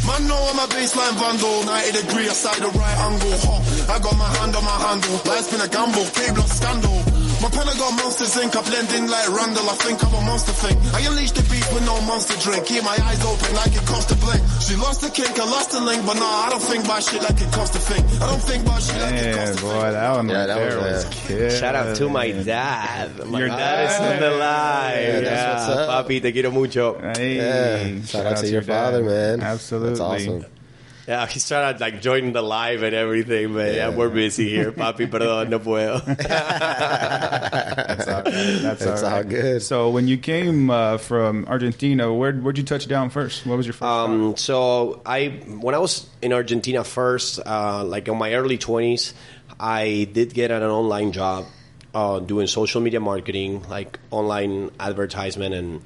Speaker 5: Man, know I'm a baseline vandal, 90 degree, aside the right angle. Hot, I got my hand on my handle. Life's been a gamble, cable scandal. My pen I got monsters ink, I blend in like Randall, I think I'm a monster thing. I unleash the beast with no monster drink, keep my eyes open like it costs a blink. She lost the kink, I lost the link, but nah, I don't think about shit like it costs a thing. I don't think about shit like it costs a thing.
Speaker 1: Boy, that one
Speaker 2: Yeah,
Speaker 1: right
Speaker 2: that
Speaker 1: there
Speaker 2: was,
Speaker 1: was kid.
Speaker 3: Shout out to my dad.
Speaker 1: Your dad
Speaker 3: is in the live.
Speaker 2: Yeah, that's what's up.
Speaker 3: Papi, te quiero mucho.
Speaker 1: Hey,
Speaker 2: Yeah. Shout out to your
Speaker 1: dad.
Speaker 2: father, man.
Speaker 1: Absolutely.
Speaker 2: That's awesome.
Speaker 3: Yeah, he's trying to like join the live and everything, but yeah, we're busy here. Papi, perdón, no puedo.
Speaker 1: That's
Speaker 2: all good.
Speaker 1: So when you came from Argentina, where'd you touch down first? What was your first stop?
Speaker 3: So when I was in Argentina first, like in my early 20s, I did get an online job doing social media marketing, like online advertisement and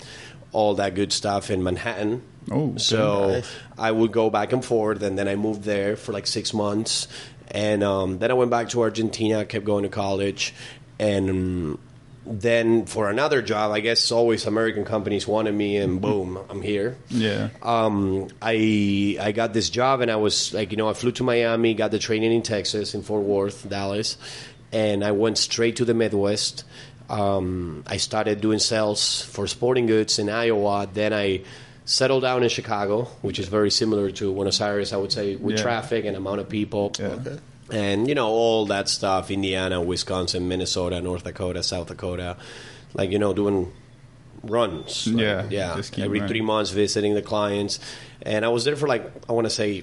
Speaker 3: all that good stuff in Manhattan.
Speaker 1: Oh, okay.
Speaker 3: So
Speaker 2: Nice.
Speaker 3: I would go back and forth, and then I moved there for like 6 months, and then I went back to Argentina, kept going to college, and then for another job, I guess always American companies wanted me, and boom, I'm here.
Speaker 1: Yeah.
Speaker 3: I got this job, and I was like, I flew to Miami, got the training in Texas, in Fort Worth, Dallas, and I went straight to the Midwest. I started doing sales for sporting goods in Iowa. Then I settled down in Chicago, which is very similar to Buenos Aires, I would say, with traffic and amount of people.
Speaker 1: Yeah.
Speaker 2: Okay.
Speaker 3: And, all that stuff, Indiana, Wisconsin, Minnesota, North Dakota, South Dakota, like, doing runs. Like,
Speaker 1: Yeah, just keep
Speaker 3: every
Speaker 1: running.
Speaker 3: 3 months visiting the clients. And I was there for like, I want to say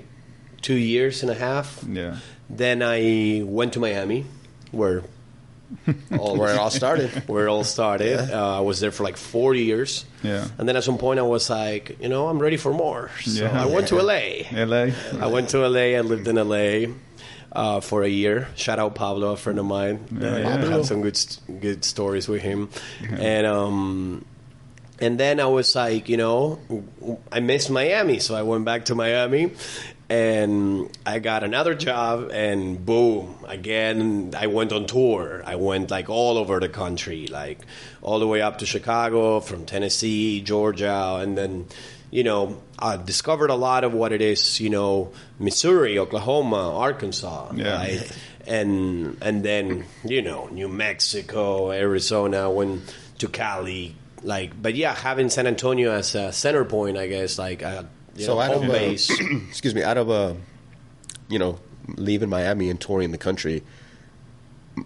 Speaker 3: 2 years and a half.
Speaker 1: Yeah.
Speaker 3: Then I went to Miami, where
Speaker 2: Where it all started.
Speaker 3: where it all started. I was there for like 4 years.
Speaker 1: Yeah.
Speaker 3: And then at some point I was like, I'm ready for more. So
Speaker 1: Yeah.
Speaker 3: I went to LA.
Speaker 1: LA.
Speaker 3: I went to LA. I lived in LA for a year. Shout out Pablo, a friend of mine. I had some good stories with him. And then I was like, I missed Miami, so I went back to Miami. And I got another job, and boom, again, I went on tour. I went like all over the country, like all the way up to Chicago, from Tennessee, Georgia, and then, I discovered a lot of what it is, Missouri, Oklahoma, Arkansas, right? And then, New Mexico, Arizona, went to Cali, but yeah, having San Antonio as a center point, I guess,
Speaker 2: So out
Speaker 3: home
Speaker 2: of
Speaker 3: base.
Speaker 2: excuse me, out of leaving Miami and touring the country,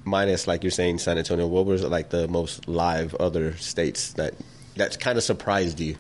Speaker 2: minus like you're saying San Antonio, what was like the most live other states that kind of surprised you?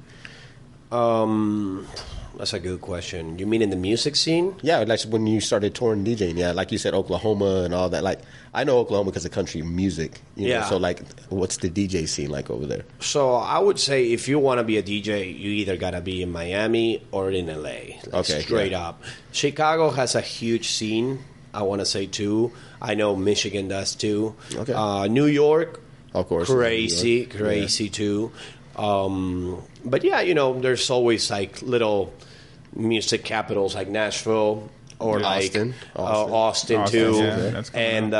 Speaker 3: That's a good question. You mean in the music scene?
Speaker 2: Yeah, like when you started touring DJing. Yeah, like you said, Oklahoma and all that. Like I know Oklahoma because of country music. You know, so like, what's the DJ scene like over there?
Speaker 3: So I would say if you want to be a DJ, you either gotta be in Miami or in LA. Straight up. Chicago has a huge scene. I want to say too. I know Michigan does too.
Speaker 2: Okay.
Speaker 3: New York,
Speaker 2: Of course,
Speaker 3: crazy too. But yeah, there's always like little music capitals like Nashville or Austin too.
Speaker 1: Yeah, that's coming
Speaker 3: and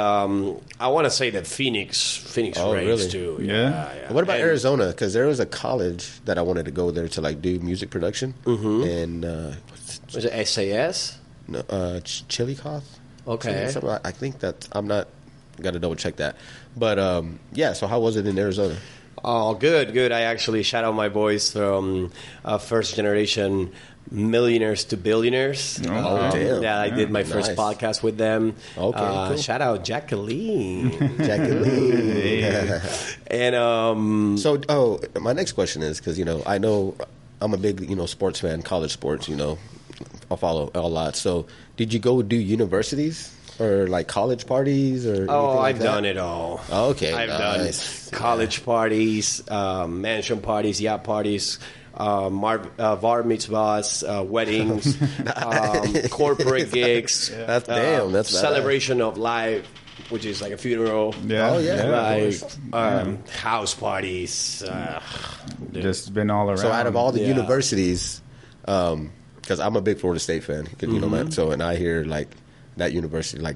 Speaker 3: I want to say that Phoenix reigns
Speaker 2: really?
Speaker 3: too.
Speaker 1: Yeah.
Speaker 2: What about Arizona? Because there was a college that I wanted to go there to like do music production. And
Speaker 3: Was it SAS?
Speaker 2: no, Chillicothe.
Speaker 3: Okay.
Speaker 2: I think that I'm not. Got to double check that. But yeah. So how was it in Arizona?
Speaker 3: Oh, good. I actually shout out my boys from first generation millionaires to billionaires.
Speaker 2: Oh, damn.
Speaker 3: Yeah, I did my first
Speaker 2: Nice.
Speaker 3: podcast with them.
Speaker 2: Okay, cool.
Speaker 3: Shout out Jacqueline. And
Speaker 2: So, my next question is, because, I know I'm a big, sports fan, college sports, I follow a lot. So, did you go do universities or like college parties or anything like
Speaker 3: I've
Speaker 2: that?
Speaker 3: done it all.
Speaker 2: Okay,
Speaker 3: I've
Speaker 2: nice.
Speaker 3: done college parties, mansion parties, yacht parties, bar mitzvahs, weddings, corporate gigs.
Speaker 2: That's badass.
Speaker 3: Celebration of life, which is like a funeral.
Speaker 1: Yeah.
Speaker 2: Oh, yeah.
Speaker 3: Like house parties.
Speaker 1: Just been all around.
Speaker 2: So out of all the
Speaker 3: Yeah.
Speaker 2: universities, because I'm a big Florida State fan, 'cause, man. So and I hear like that university, like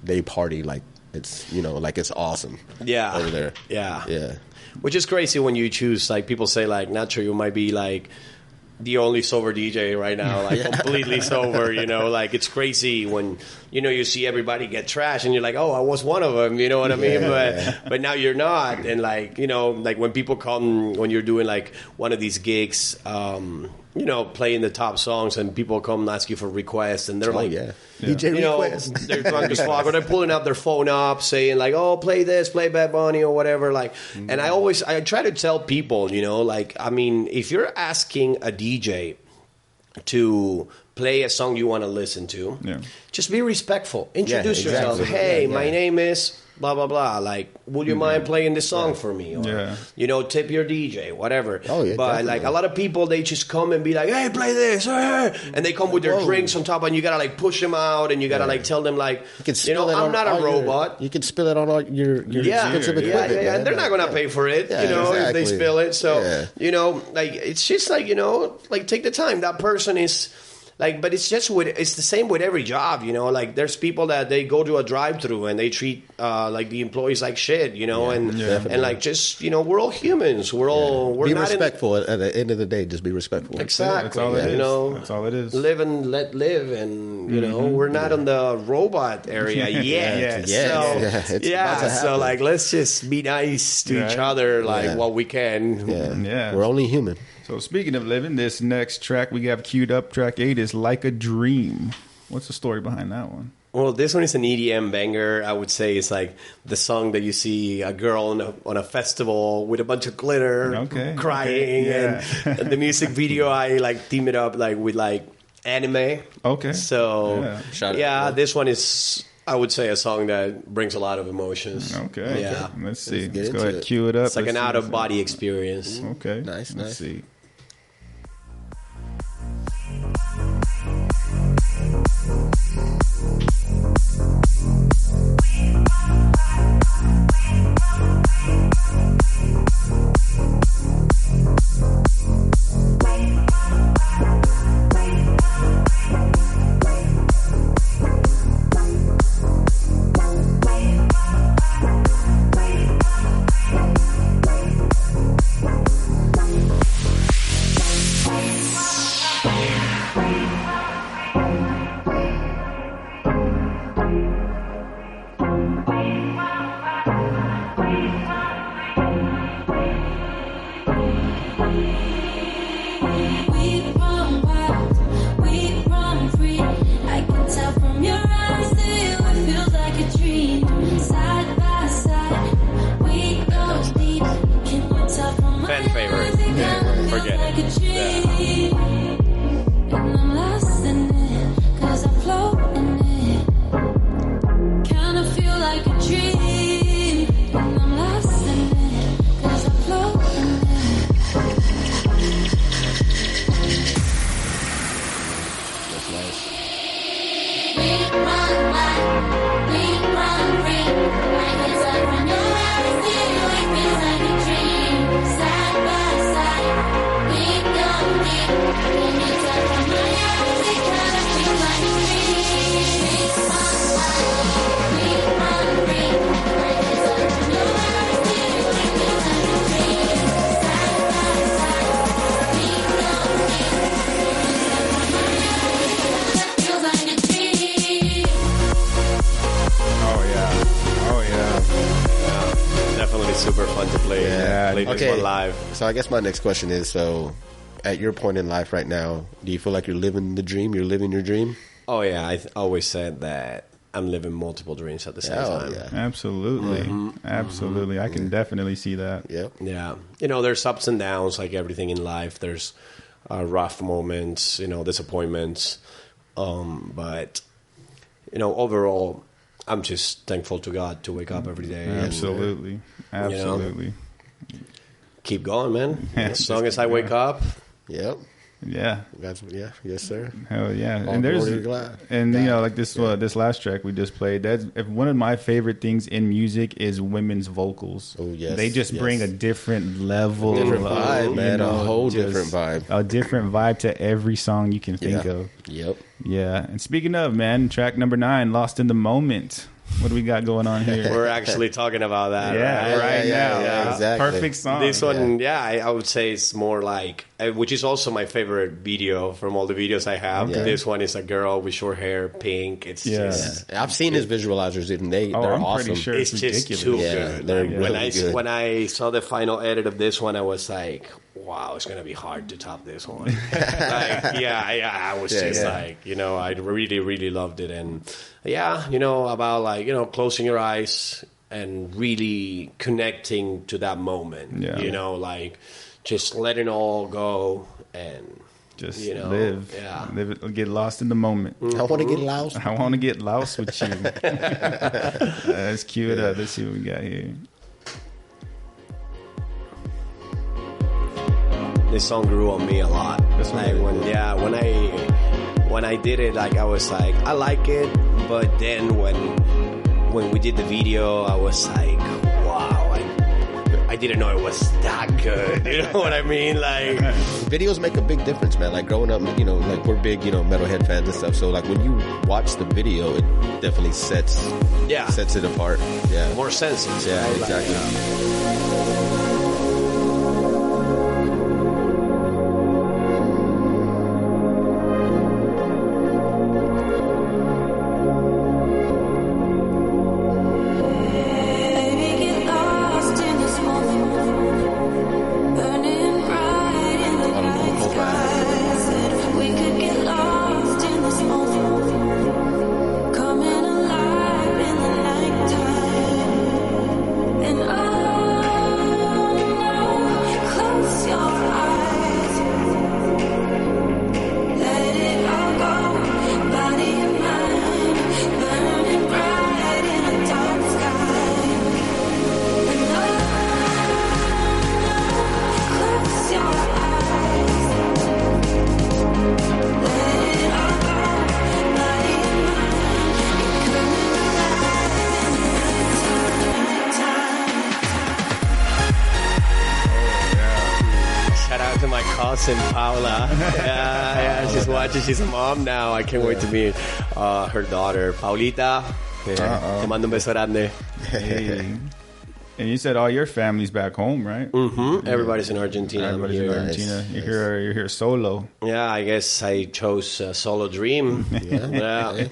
Speaker 2: they party like it's like it's awesome.
Speaker 3: Yeah.
Speaker 2: over there.
Speaker 3: Yeah. Which is crazy when you choose, like, people say, like, Nacho, you might be, like, the only sober DJ right now, like, completely sober, Like, it's crazy when, you see everybody get trashed, and you're like, oh, I was one of them, you know what I mean? But now you're not. And, like, like, when people come, when you're doing, like, one of these gigs, playing the top songs, and people come and ask you for requests, and they're like,
Speaker 2: DJ request.
Speaker 3: they're drunk as fuck, or they're pulling out their phone up saying like, oh, play this, play Bad Bunny or whatever. Like, and I try to tell people, like, I mean, if you're asking a DJ to play a song you want to listen to, just be respectful. Introduce yourself. Hey, my name is blah, blah, blah. Like, would you mind playing this song for me? Or, tip your DJ, whatever.
Speaker 2: Oh, yeah,
Speaker 3: but,
Speaker 2: definitely.
Speaker 3: like, a lot of people, they just come and be like, hey, play this. And they come with their drinks on top, and you got to, like, push them out, and you got to, like, tell them, like, I'm not a robot.
Speaker 2: You can spill it on all your expensive equipment.
Speaker 3: Yeah. And they're not going to pay for it, if they spill it. So, like, it's just like, like, take the time. That person is... Like, but it's the same with every job, like there's people that they go to a drive-thru and they treat like the employees like shit, and like just, we're all humans. We're
Speaker 2: be
Speaker 3: not
Speaker 2: respectful at the end of the day. Just be respectful.
Speaker 3: Exactly.
Speaker 1: That's all it is. That's all it is.
Speaker 3: Live and let live, and we're not on the robot area yet. So like, let's just be nice to each other, like what we can.
Speaker 1: Yeah.
Speaker 2: We're only human.
Speaker 1: So speaking of living, this next track we have queued up, track 8 is Like a Dream. What's the story behind that one?
Speaker 3: Well, this one is an EDM banger. I would say it's like the song that you see a girl on a festival with a bunch of glitter, crying, and the music video. I like team it up like with like anime.
Speaker 1: Okay.
Speaker 3: So this one is, I would say, a song that brings a lot of emotions.
Speaker 1: Okay.
Speaker 3: Yeah.
Speaker 1: Let's see.
Speaker 2: Let's
Speaker 1: go ahead, cue it up.
Speaker 3: It's like an out of body experience.
Speaker 1: Okay.
Speaker 2: Nice.
Speaker 1: Let's see.
Speaker 3: play this
Speaker 2: Okay.
Speaker 3: one live.
Speaker 2: So I guess my next question is: so, at your point in life right now, do you feel like you're living the dream? You're living your dream?
Speaker 3: Oh yeah, I always said that I'm living multiple dreams at the same time.
Speaker 2: Yeah.
Speaker 1: Absolutely. Absolutely. I can definitely see that.
Speaker 2: Yep.
Speaker 3: Yeah, there's ups and downs like everything in life. There's rough moments, disappointments, but overall, I'm just thankful to God to wake up every day.
Speaker 1: Absolutely. Absolutely.
Speaker 3: Keep going, man. As long as I wake up.
Speaker 2: Yep.
Speaker 1: Yeah.
Speaker 2: Yes, sir.
Speaker 1: Hell yeah.
Speaker 2: All
Speaker 1: And there's
Speaker 2: glory to God.
Speaker 1: like this this last track we just played. That's one of my favorite things in music is women's vocals.
Speaker 2: Oh yes.
Speaker 1: They just bring a different level,
Speaker 2: Different
Speaker 1: of,
Speaker 2: vibe, man. A whole
Speaker 1: just
Speaker 2: different vibe.
Speaker 1: a different vibe to every song you can think of.
Speaker 2: Yep.
Speaker 1: Yeah. And speaking of, man, track number 9, Lost in the Moment. What do we got going on here?
Speaker 3: We're actually talking about that.
Speaker 1: Yeah, right now.
Speaker 2: Yeah, exactly.
Speaker 1: Perfect song.
Speaker 3: This one, I would say it's more like, which is also my favorite video from all the videos I have.
Speaker 2: Yeah.
Speaker 3: This one is a girl with short hair, pink. It's just,
Speaker 2: I've seen his visualizers, and they're
Speaker 1: I'm
Speaker 2: awesome.
Speaker 1: pretty sure
Speaker 3: it's
Speaker 1: it's
Speaker 3: just
Speaker 1: ridiculous.
Speaker 3: too
Speaker 2: Yeah,
Speaker 3: good.
Speaker 2: they're
Speaker 3: Like,
Speaker 2: really good.
Speaker 3: when I saw the final edit of this one, I was like, wow, it's gonna be hard to top this one. I was I really, really loved it, and about closing your eyes and really connecting to that moment.
Speaker 1: Yeah.
Speaker 3: Just letting it all go and
Speaker 1: Just
Speaker 3: live.
Speaker 1: live it, get lost in the moment.
Speaker 2: I want to get lost.
Speaker 1: I want to get lost with you. Let's cue it up. Let's see what we got here.
Speaker 3: This song grew on me a lot. When I did it, I was like, I like it, but then when we did the video, I was like, wow, I didn't know it was that good. You know what I mean? Like,
Speaker 2: Videos make a big difference, man. Like growing up, we're big, metalhead fans and stuff. So like when you watch the video, it definitely sets it apart. Yeah.
Speaker 3: more senses.
Speaker 2: Yeah,
Speaker 3: right?
Speaker 2: exactly.
Speaker 4: Baby, get lost in this moment, burning bright in the night sky. Said we could get lost in this moment, coming alive in the nighttime. And oh no, close your eyes, let it all go, body and mind, burning bright in a dark sky. And close your eyes, let it all go, body and mind, coming alive in the nighttime.
Speaker 3: Shout out to my cousin Paula. She's watching. She's a mom now. I can't wait to meet her daughter, Paulita. Te mando un beso grande.
Speaker 1: Hey. And you said all your family's back home, right?
Speaker 3: Everybody's in Argentina. I'm
Speaker 1: Everybody's in
Speaker 3: here.
Speaker 1: Argentina. You're here solo.
Speaker 3: Yeah, I guess I chose Solo Dream. Yeah.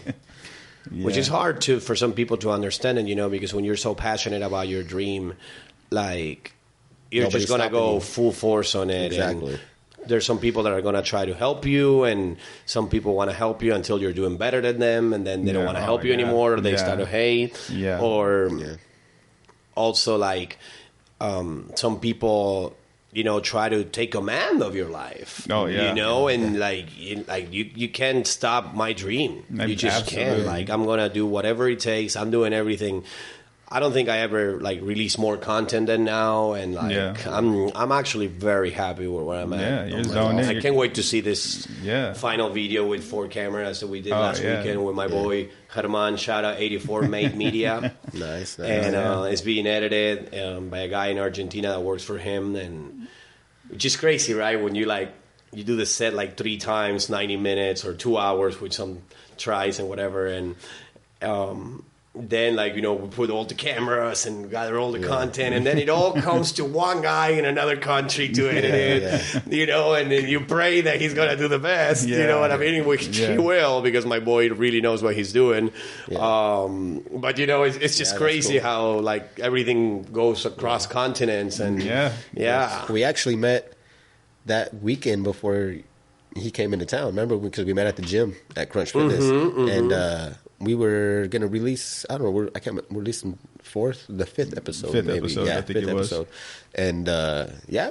Speaker 3: Which is hard for some people to understand, and because when you're so passionate about your dream, like you're
Speaker 2: Nobody's
Speaker 3: just gonna
Speaker 2: stopping
Speaker 3: go
Speaker 2: you.
Speaker 3: full force on it.
Speaker 2: Exactly.
Speaker 3: And there's some people that are gonna try to help you, and some people want to help you until you're doing better than them, and then they don't
Speaker 1: Yeah.
Speaker 3: want to help
Speaker 1: Oh,
Speaker 3: you
Speaker 1: yeah.
Speaker 3: anymore, or they
Speaker 1: Yeah.
Speaker 3: start to hate.
Speaker 1: Yeah.
Speaker 3: Or
Speaker 2: Yeah.
Speaker 3: also like some people try to take command of your life.
Speaker 1: Oh, yeah.
Speaker 3: And you can't stop my dream. You just
Speaker 1: Absolutely.
Speaker 3: can't. Like, I'm gonna do whatever it takes. I'm doing everything. I don't think I ever release more content than now, and I'm actually very happy with where I'm at.
Speaker 1: Yeah, you're
Speaker 3: Oh my
Speaker 1: zoned
Speaker 3: God.
Speaker 1: in.
Speaker 3: I can't wait to see this
Speaker 1: Yeah.
Speaker 3: final video with 4 cameras that we did last
Speaker 1: yeah.
Speaker 3: weekend with my boy Herman. Shout out 84 Made Media.
Speaker 2: Nice.
Speaker 3: And it's being edited by a guy in Argentina that works for him, and which is crazy, right? When you do the set 3 times, 90 minutes or 2 hours with some tries and whatever, and then, like, you know, we put all the cameras and gather all the content, and then it all comes to one guy in another country to edit it, you know, and then you pray that he's going to do the best, you know what I mean? Which he will, because my boy really knows what he's doing. But, you know, it's just crazy how, like, everything goes across continents. And
Speaker 2: we actually met that weekend before he came into town, remember? Because we met at the gym at Crunch Fitness. And we were going to release, I don't know, I can't remember, releasing the fifth episode.
Speaker 1: I think it was.
Speaker 2: And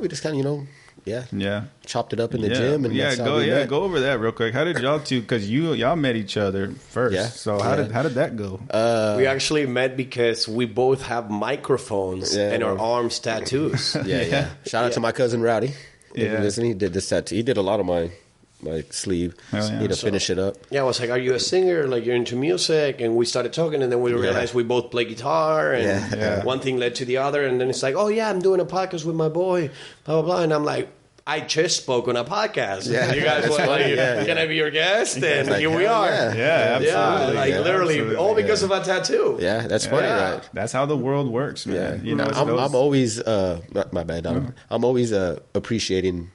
Speaker 2: we just kind of, you know, chopped it up in the gym. And
Speaker 1: go over that real quick. How did y'all two, because y'all met each other first. So how did that go?
Speaker 3: We actually met because we both have microphones and our arms tattoos.
Speaker 2: Shout out to my cousin Rowdy. He did this tattoo. He did a lot of my sleeve. Need to finish it up.
Speaker 3: I was like, are you a singer? Like, you're into music? And we started talking, and then we realized we both play guitar, and one thing led to the other, and then it's like, oh yeah, I'm doing a podcast with my boy, blah blah blah, and I'm like, I just spoke on a podcast. You guys were like, can I be your guest? And
Speaker 2: like,
Speaker 3: here we are.
Speaker 1: Absolutely.
Speaker 3: Like literally all because of a tattoo.
Speaker 2: Yeah, that's funny, right?
Speaker 1: That's how the world works, man. You know,
Speaker 2: I'm always my bad, Adam. I'm always appreciating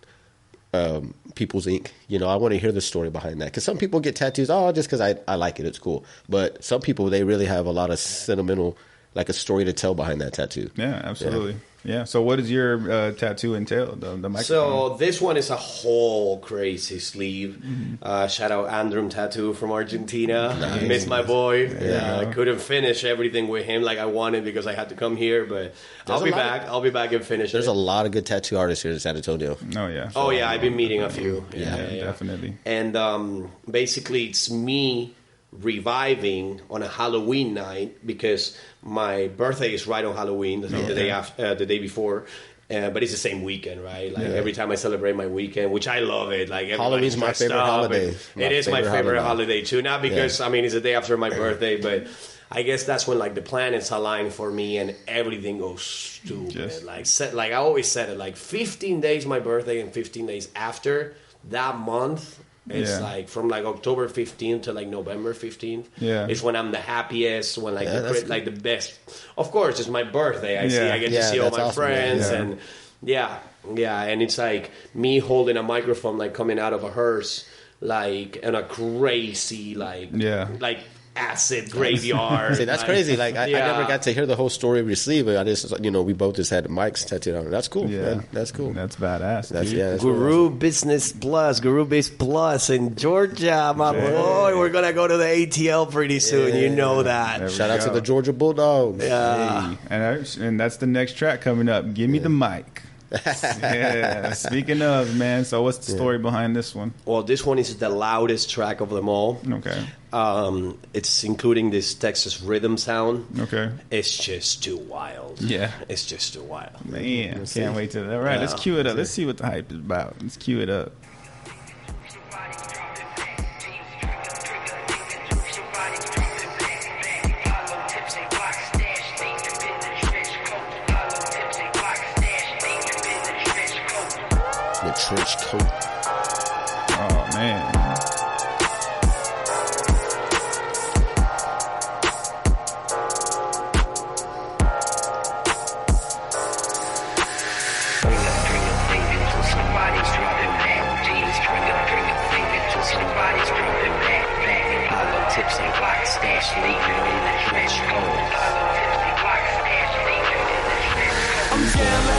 Speaker 2: people's ink. You know, I want to hear the story behind that, because some people get tattoos just because I like it, it's cool, but some people, they really have a lot of sentimental, like a story to tell behind that tattoo.
Speaker 1: Absolutely. So what does your tattoo entail, the microphone?
Speaker 3: So this one is a whole crazy sleeve. Shout out Andrum Tattoo from Argentina. Nice. Miss my boy. I couldn't finish everything with him like I wanted because I had to come here, but I'll be back and finish
Speaker 2: There's
Speaker 3: it.
Speaker 2: a lot of good tattoo artists here in San Antonio.
Speaker 3: I've been meeting a few.
Speaker 1: Definitely.
Speaker 3: And basically it's me reviving on a Halloween night, because my birthday is right on Halloween, the day before. But it's the same weekend, right? Like every time I celebrate my weekend, which I love it. Like
Speaker 2: Halloween's my favorite holiday.
Speaker 3: It is my favorite holiday too. Not because it's the day after my birthday, but I guess that's when like the planets align for me and everything goes stupid. Like I always said it, like 15 days my birthday and 15 days after that month. It's like from like October 15th to like November 15th. It's when I'm the happiest, when like the best. Of course, it's my birthday. I get to see all my friends and and it's like me holding a microphone, like coming out of a hearse, like in a crazy like acid graveyard.
Speaker 2: See, that's crazy. Like I never got to hear the whole story of your sleeve. I just, we both just had mics tattooed on it. That's cool. Man. That's cool.
Speaker 1: That's badass.
Speaker 2: That's
Speaker 3: Guru Business Plus, Guru Base Plus in Georgia, my boy. We're gonna go to the ATL pretty soon. You know that.
Speaker 2: Shout out to the Georgia Bulldogs.
Speaker 1: Hey. And that's the next track coming up. Give me the mic. Speaking of, man, so what's the story behind this one?
Speaker 3: Well, this one is the loudest track of them all.
Speaker 1: Okay.
Speaker 3: It's including this Texas rhythm sound.
Speaker 1: Okay.
Speaker 3: It's just too wild.
Speaker 1: Yeah.
Speaker 3: It's just too wild.
Speaker 1: Man, can't wait to. All right, let's cue it up. Let's see what the hype is about. Let's cue it up.
Speaker 2: Trench coat.
Speaker 1: Oh man.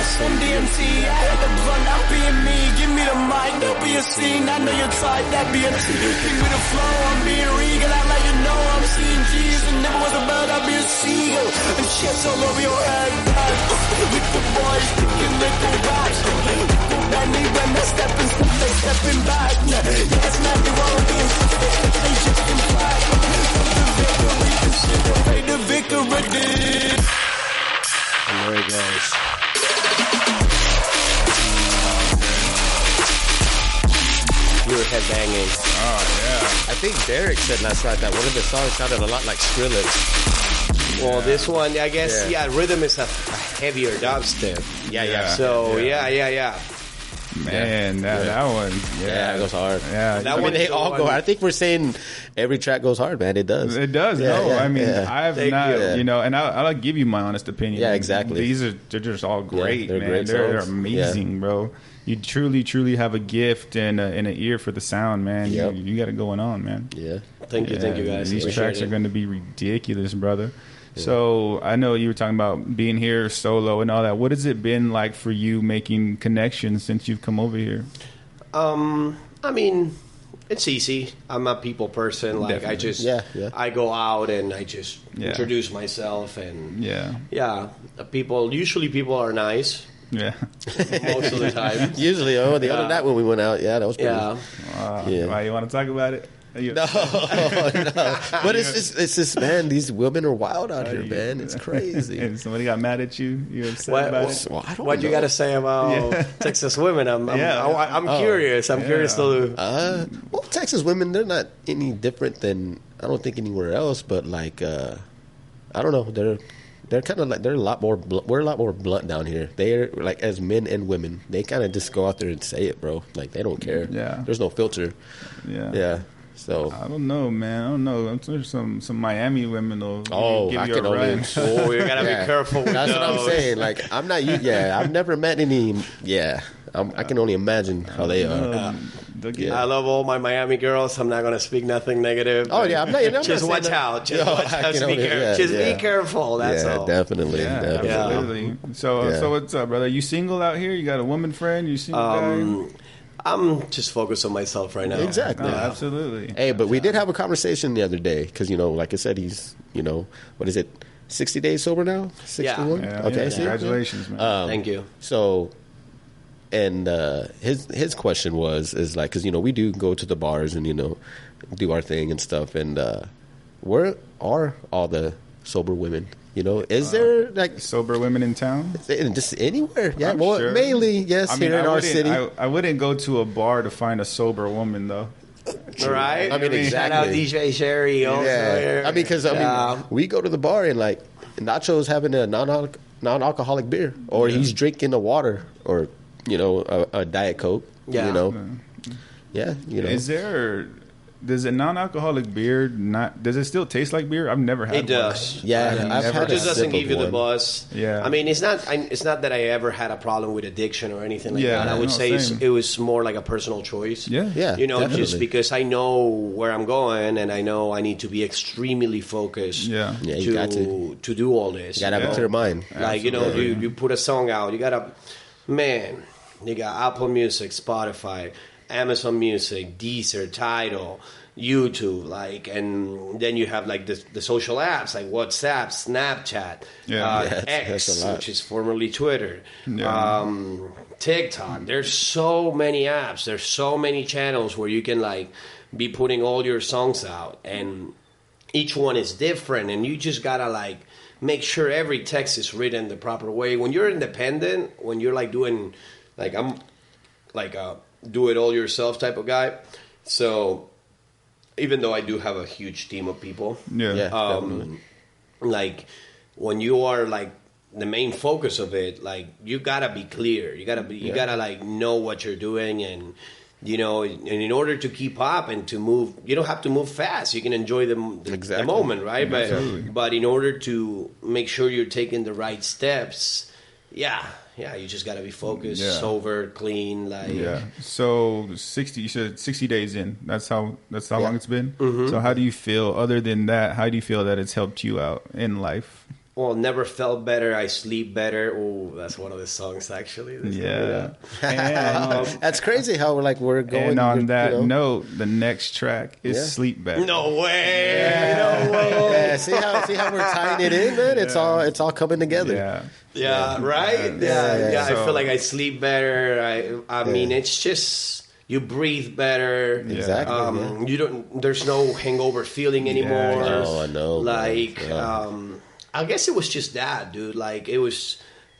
Speaker 6: Some DMC, I hit the blunt, not being me. Give me the mic, there'll be a scene. I know you're tight, that be a T. Give me the flow, I'm being regal. I let you know I'm seeing G's. And never was a bird, I'll be a seagull. And shit's all over your head. With the boys, kicking little rocks. Benny, when they're stepping back. Yes, man, they won't be in they just in black. The victory.
Speaker 3: And there it goes. You were headbanging.
Speaker 1: Oh, yeah.
Speaker 2: I think Derek said last night that one of the songs sounded a lot like Skrillex.
Speaker 3: Well, this one, I guess, rhythm is a heavier dubstep.
Speaker 2: Yeah.
Speaker 3: So, yeah.
Speaker 1: Man, that one.
Speaker 2: Yeah, it goes hard.
Speaker 1: Yeah,
Speaker 3: That
Speaker 2: I mean,
Speaker 3: one-
Speaker 2: they all go. I think we're saying every track goes hard, man. It does.
Speaker 1: It does.
Speaker 2: Yeah,
Speaker 1: No,
Speaker 2: yeah,
Speaker 1: I mean,
Speaker 2: yeah.
Speaker 1: I've
Speaker 3: Thank
Speaker 1: not,
Speaker 3: you.
Speaker 1: and I'll give you my honest opinion.
Speaker 2: Yeah, exactly.
Speaker 1: They're just all great,
Speaker 2: they're
Speaker 1: man.
Speaker 2: great
Speaker 1: They're
Speaker 2: songs.
Speaker 1: amazing, bro. You truly have a gift and an ear for the sound, man.
Speaker 2: Yep.
Speaker 1: You got it going on, man.
Speaker 2: Yeah.
Speaker 3: Thank you guys.
Speaker 1: These
Speaker 3: Appreciate
Speaker 1: tracks
Speaker 3: it.
Speaker 1: are going to be ridiculous, brother. So I know you were talking about being here solo and all that. What has it been like for you making connections since you've come over here?
Speaker 3: I mean, it's easy. I'm a people person. Like I
Speaker 1: Definitely.
Speaker 3: just,
Speaker 2: Yeah.
Speaker 3: I go out and I just
Speaker 1: Yeah.
Speaker 3: introduce myself, and
Speaker 1: Yeah,
Speaker 3: usually people are nice
Speaker 1: yeah.
Speaker 3: most of the time.
Speaker 2: Usually, the other night when we went out, that was pretty.
Speaker 3: Yeah,
Speaker 2: Yeah.
Speaker 1: Why you want to talk about it?
Speaker 2: No, but it's just, man. These women are wild out here, man. It's crazy.
Speaker 1: And somebody got mad at you. You upset
Speaker 3: What-
Speaker 1: about
Speaker 3: what-
Speaker 1: it?
Speaker 2: Well, I don't
Speaker 3: what you
Speaker 2: know.
Speaker 3: got to say about Texas women? I'm curious. I'm curious to.
Speaker 2: Well, Texas women, they're not any different than, I don't think, anywhere else. But like, I don't know. They're kind of like, they're a lot more. We're a lot more blunt down here. They're like, as men and women, they kind of just go out there and say it, bro. Like they don't care.
Speaker 1: Yeah.
Speaker 2: There's no filter.
Speaker 1: Yeah.
Speaker 2: Yeah. So.
Speaker 1: I don't know, man. I don't know. I'm sure some Miami women will give
Speaker 2: I
Speaker 1: you a
Speaker 2: can only.
Speaker 1: run.
Speaker 3: Oh, you gotta
Speaker 2: Yeah.
Speaker 3: be careful with
Speaker 2: That's what I'm
Speaker 3: those.
Speaker 2: saying. Like, I'm not. I've never met any. Yeah. I can only imagine how they are.
Speaker 1: They'll get-
Speaker 3: I love all my Miami girls. I'm not gonna speak nothing negative.
Speaker 2: Oh yeah, I'm not.
Speaker 3: Just
Speaker 2: saying
Speaker 3: watch
Speaker 2: that.
Speaker 3: out. Just
Speaker 2: Yo,
Speaker 3: watch
Speaker 2: I
Speaker 3: out.
Speaker 2: can
Speaker 3: Just, be,
Speaker 2: only- yeah,
Speaker 3: just
Speaker 2: yeah.
Speaker 3: be careful. That's
Speaker 2: Yeah,
Speaker 3: all.
Speaker 2: definitely.
Speaker 1: Yeah,
Speaker 2: definitely.
Speaker 1: absolutely. So,
Speaker 2: Yeah.
Speaker 1: so what's up, brother? You single out here? You got a woman friend? You single guy?
Speaker 3: I'm just focused on myself right now.
Speaker 2: Exactly.
Speaker 1: No, absolutely.
Speaker 2: Hey, but we did have a conversation the other day because like I said, he's what is it, 60 days sober now? 61.
Speaker 1: Yeah,
Speaker 2: Okay.
Speaker 1: yeah.
Speaker 2: see?
Speaker 1: Congratulations, man.
Speaker 3: Thank you.
Speaker 2: So, and his question is like, because we do go to the bars and do our thing and stuff, and where are all the sober women? Is there like
Speaker 1: Sober women in town?
Speaker 2: just anywhere? Yeah,
Speaker 1: I'm
Speaker 2: well,
Speaker 1: sure.
Speaker 2: mainly yes,
Speaker 1: I mean,
Speaker 2: here in
Speaker 1: I
Speaker 2: our
Speaker 1: wouldn't-
Speaker 2: city.
Speaker 1: I wouldn't go to a bar to find a sober woman, though.
Speaker 3: All right.
Speaker 2: I mean,
Speaker 3: Shout out
Speaker 2: exactly.
Speaker 3: DJ Sherry. Also
Speaker 2: Yeah,
Speaker 3: here.
Speaker 2: I mean, because we go to the bar and like Nacho's having a non-alcoholic beer, or he's drinking a water, or a Diet Coke.
Speaker 3: Yeah.
Speaker 2: Yeah.
Speaker 1: Does a non-alcoholic beer does it still taste like beer? I've never had
Speaker 3: It does.
Speaker 2: Yeah,
Speaker 1: I've
Speaker 2: I've had
Speaker 3: It just
Speaker 2: a
Speaker 3: doesn't
Speaker 2: sip
Speaker 3: give
Speaker 2: of
Speaker 3: you the
Speaker 2: one.
Speaker 3: buzz.
Speaker 1: Yeah.
Speaker 3: I mean, it's not that I ever had a problem with addiction or anything like
Speaker 1: Yeah,
Speaker 3: that. I would
Speaker 1: no,
Speaker 3: say
Speaker 1: same.
Speaker 3: it was more like a personal choice.
Speaker 1: Yeah.
Speaker 2: Yeah,
Speaker 3: Just
Speaker 2: definitely.
Speaker 3: because I know where I'm going and I know I need to be extremely focused.
Speaker 1: Yeah.
Speaker 2: Yeah, you got
Speaker 3: to do all this.
Speaker 2: You gotta have
Speaker 3: you
Speaker 2: a
Speaker 3: know?
Speaker 2: clear mind.
Speaker 3: Like you put a song out, you got Apple Music, Spotify, Amazon Music, Deezer, Tidal, YouTube, and then you have like the social apps like WhatsApp, Snapchat,
Speaker 2: that's
Speaker 3: X,
Speaker 2: a lot.
Speaker 3: which is formerly Twitter,
Speaker 1: Yeah.
Speaker 3: TikTok. There's so many apps. There's so many channels where you can like be putting all your songs out, and each one is different, and you just gotta like make sure every text is written the proper way. When you're independent, when you're like doing, like I'm like a do it all yourself type of guy. So even though I do have a huge team of people,
Speaker 1: Yeah.
Speaker 2: definitely.
Speaker 3: like when you are like the main focus of it, like you gotta be clear. You gotta like know what you're doing, and and in order to keep up and to move, you don't have to move fast. You can enjoy the
Speaker 2: Exactly.
Speaker 3: moment, right?
Speaker 1: Absolutely.
Speaker 3: But in order to make sure you're taking the right steps, you just gotta be focused,
Speaker 1: Yeah.
Speaker 3: sober, clean, like
Speaker 1: Yeah. So 60. You said 60 days in. That's how long it's been.
Speaker 3: Mm-hmm.
Speaker 1: So how do you feel? Other than that, how do you feel that it's helped you out in life?
Speaker 3: Well, never felt better. I sleep better. Oh, that's one of the songs actually.
Speaker 1: Yeah. And,
Speaker 2: That's crazy how we're going.
Speaker 1: and on that
Speaker 2: you know.
Speaker 1: note, the next track is
Speaker 2: Yeah.
Speaker 1: Sleep Better.
Speaker 3: No way! No way!
Speaker 2: Yeah, see how we're tying it in, man. It's all coming together.
Speaker 1: Yeah.
Speaker 3: Yeah, right?
Speaker 2: Yeah.
Speaker 3: I
Speaker 1: So-
Speaker 3: feel like I sleep better. I mean, it's just you breathe better.
Speaker 2: Exactly.
Speaker 3: You don't. There's no hangover feeling anymore.
Speaker 2: Oh, I know.
Speaker 3: Like,
Speaker 2: Yeah.
Speaker 3: I guess it was just that, dude. Like, it was.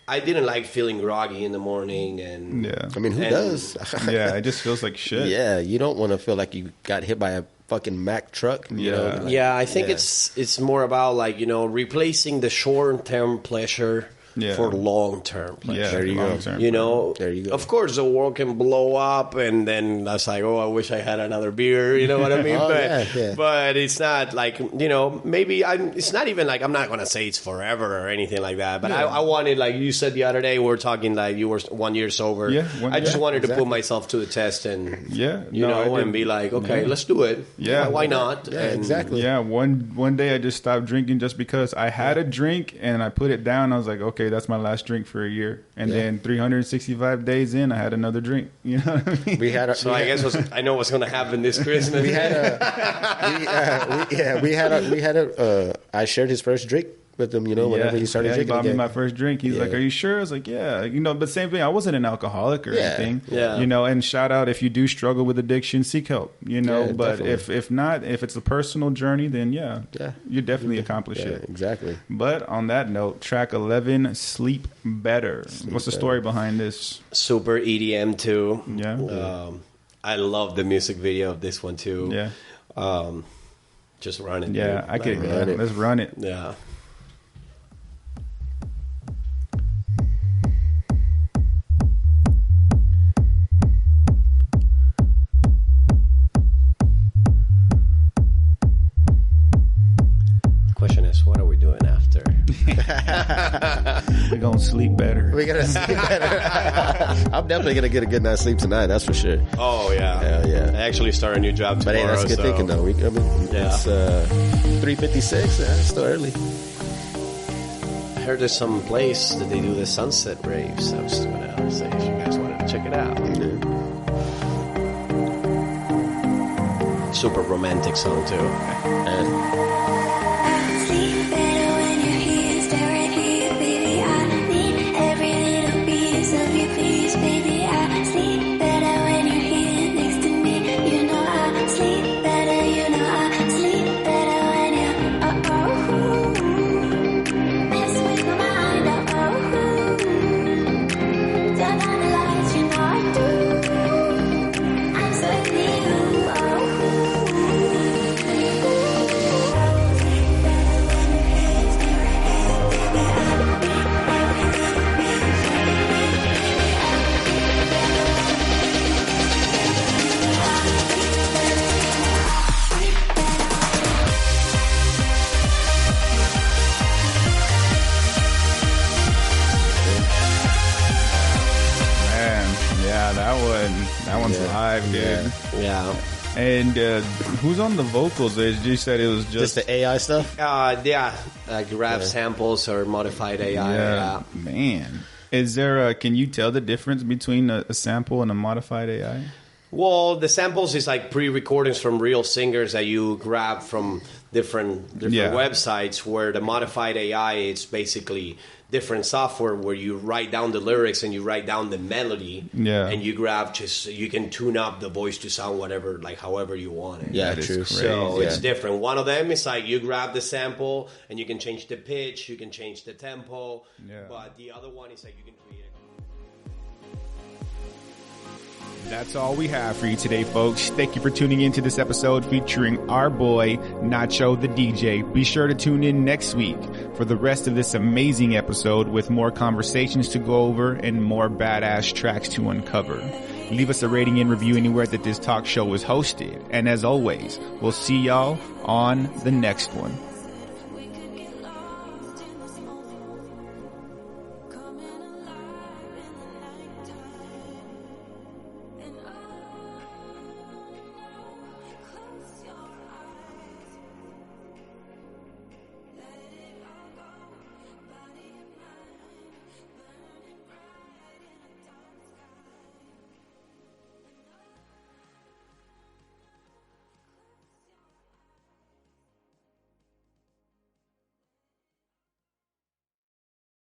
Speaker 3: I didn't like feeling groggy in the morning, and
Speaker 1: Yeah.
Speaker 2: I mean, who
Speaker 3: And-
Speaker 2: does?
Speaker 1: Yeah. It just feels like shit.
Speaker 2: Yeah, you don't want to feel like you got hit by a fucking Mack truck. You know?
Speaker 1: Yeah.
Speaker 2: Like,
Speaker 3: yeah, I think
Speaker 2: yeah.
Speaker 3: it's more about like replacing the short term pleasure for long term pleasure.
Speaker 1: Yeah,
Speaker 2: There you go.
Speaker 1: long-term.
Speaker 3: You know,
Speaker 2: There you go.
Speaker 3: Of course, the world can blow up, and then that's like, oh, I wish I had another beer. You know what I mean?
Speaker 2: Oh,
Speaker 3: but,
Speaker 2: yeah.
Speaker 3: but it's not like, you know, maybe it's not even like, I'm not going to say it's forever or anything like that. But I wanted, like you said the other day, we were talking like you were 1 year sober.
Speaker 1: Yeah,
Speaker 3: I just wanted to
Speaker 2: exactly.
Speaker 3: put myself to the test and,
Speaker 1: Yeah,
Speaker 3: you
Speaker 1: no, I
Speaker 3: know,
Speaker 1: did.
Speaker 3: and be like, okay,
Speaker 1: Yeah.
Speaker 3: let's do it.
Speaker 1: Yeah.
Speaker 3: Why not?
Speaker 2: Yeah,
Speaker 3: And-
Speaker 2: exactly.
Speaker 1: Yeah, one day I just stopped drinking just because I had a drink and I put it down. I was like, okay, that's my last drink for a year. And then 365 days in, I had another drink. You know what I mean?
Speaker 2: We had a,
Speaker 3: So I guess I know what's going to happen this Christmas.
Speaker 2: we had I shared his first drink with him, you know, whenever he started
Speaker 1: he
Speaker 2: drinking
Speaker 1: bought me
Speaker 2: again.
Speaker 1: my first drink. He's like, "Are you sure?" I was like, "Yeah." You know, but same thing. I wasn't an alcoholic or anything.
Speaker 3: Yeah.
Speaker 1: You know, and shout out if you do struggle with addiction, seek help. You know,
Speaker 2: Yeah,
Speaker 1: but
Speaker 2: definitely.
Speaker 1: if not, if it's a personal journey, then you definitely accomplish
Speaker 2: Yeah,
Speaker 1: it.
Speaker 2: exactly.
Speaker 1: But on that note, track 11, "Sleep Better." What's the story behind this?
Speaker 3: Super EDM too.
Speaker 1: Yeah.
Speaker 3: I love the music video of this one too.
Speaker 1: Yeah.
Speaker 3: Just run it.
Speaker 1: Yeah,
Speaker 3: dude.
Speaker 1: I could.
Speaker 2: Run it.
Speaker 1: Let's run it.
Speaker 3: Yeah. Question is, what are we doing after?
Speaker 1: We're gonna sleep better.
Speaker 2: We gotta sleep better. I'm definitely gonna get a good night's sleep tonight. That's for sure.
Speaker 3: Oh yeah,
Speaker 2: Hell yeah.
Speaker 3: I actually start a new job
Speaker 2: But
Speaker 3: tomorrow.
Speaker 2: hey, that's good
Speaker 3: so-
Speaker 2: thinking though.
Speaker 3: Yeah.
Speaker 2: It's 3:56. Yeah, it's still early.
Speaker 3: I heard there's some place that they do the sunset raves. I was just gonna say if you guys wanted to check it out. Super romantic song too.
Speaker 2: And
Speaker 4: Sleep better when you're here, stay right here, baby. I need every little piece of your peace, baby. I sleep better when you're here next to me. You know I sleep better, you know I sleep better when you're mess with my mind, turn on the lights, you know I do. I'm so into you,
Speaker 1: Man, yeah, that one's live, dude.
Speaker 3: Yeah.
Speaker 1: And who's on the vocals? You said it was
Speaker 2: just the AI stuff.
Speaker 3: Like grab samples or modified AI. Yeah.
Speaker 1: Man. Is there can you tell the difference between a sample and a modified AI?
Speaker 3: Well, the samples is like pre-recordings from real singers that you grab from different websites. Where the modified AI is basically different software where you write down the lyrics and you write down the melody.
Speaker 1: Yeah.
Speaker 3: And you grab you can tune up the voice to sound whatever, like however you want it.
Speaker 2: Yeah,
Speaker 1: That is
Speaker 2: true.
Speaker 1: crazy.
Speaker 3: So
Speaker 2: Yeah.
Speaker 3: it's different. One of them is like you grab the sample and you can change the pitch, you can change the tempo.
Speaker 1: Yeah.
Speaker 3: But the other one is like you can create a...
Speaker 1: That's all we have for you today, folks. Thank you for tuning in to this episode featuring our boy, Nacho the DJ. Be sure to tune in next week for the rest of this amazing episode with more conversations to go over and more badass tracks to uncover. Leave us a rating and review anywhere that this talk show is hosted. And as always, we'll see y'all on the next one.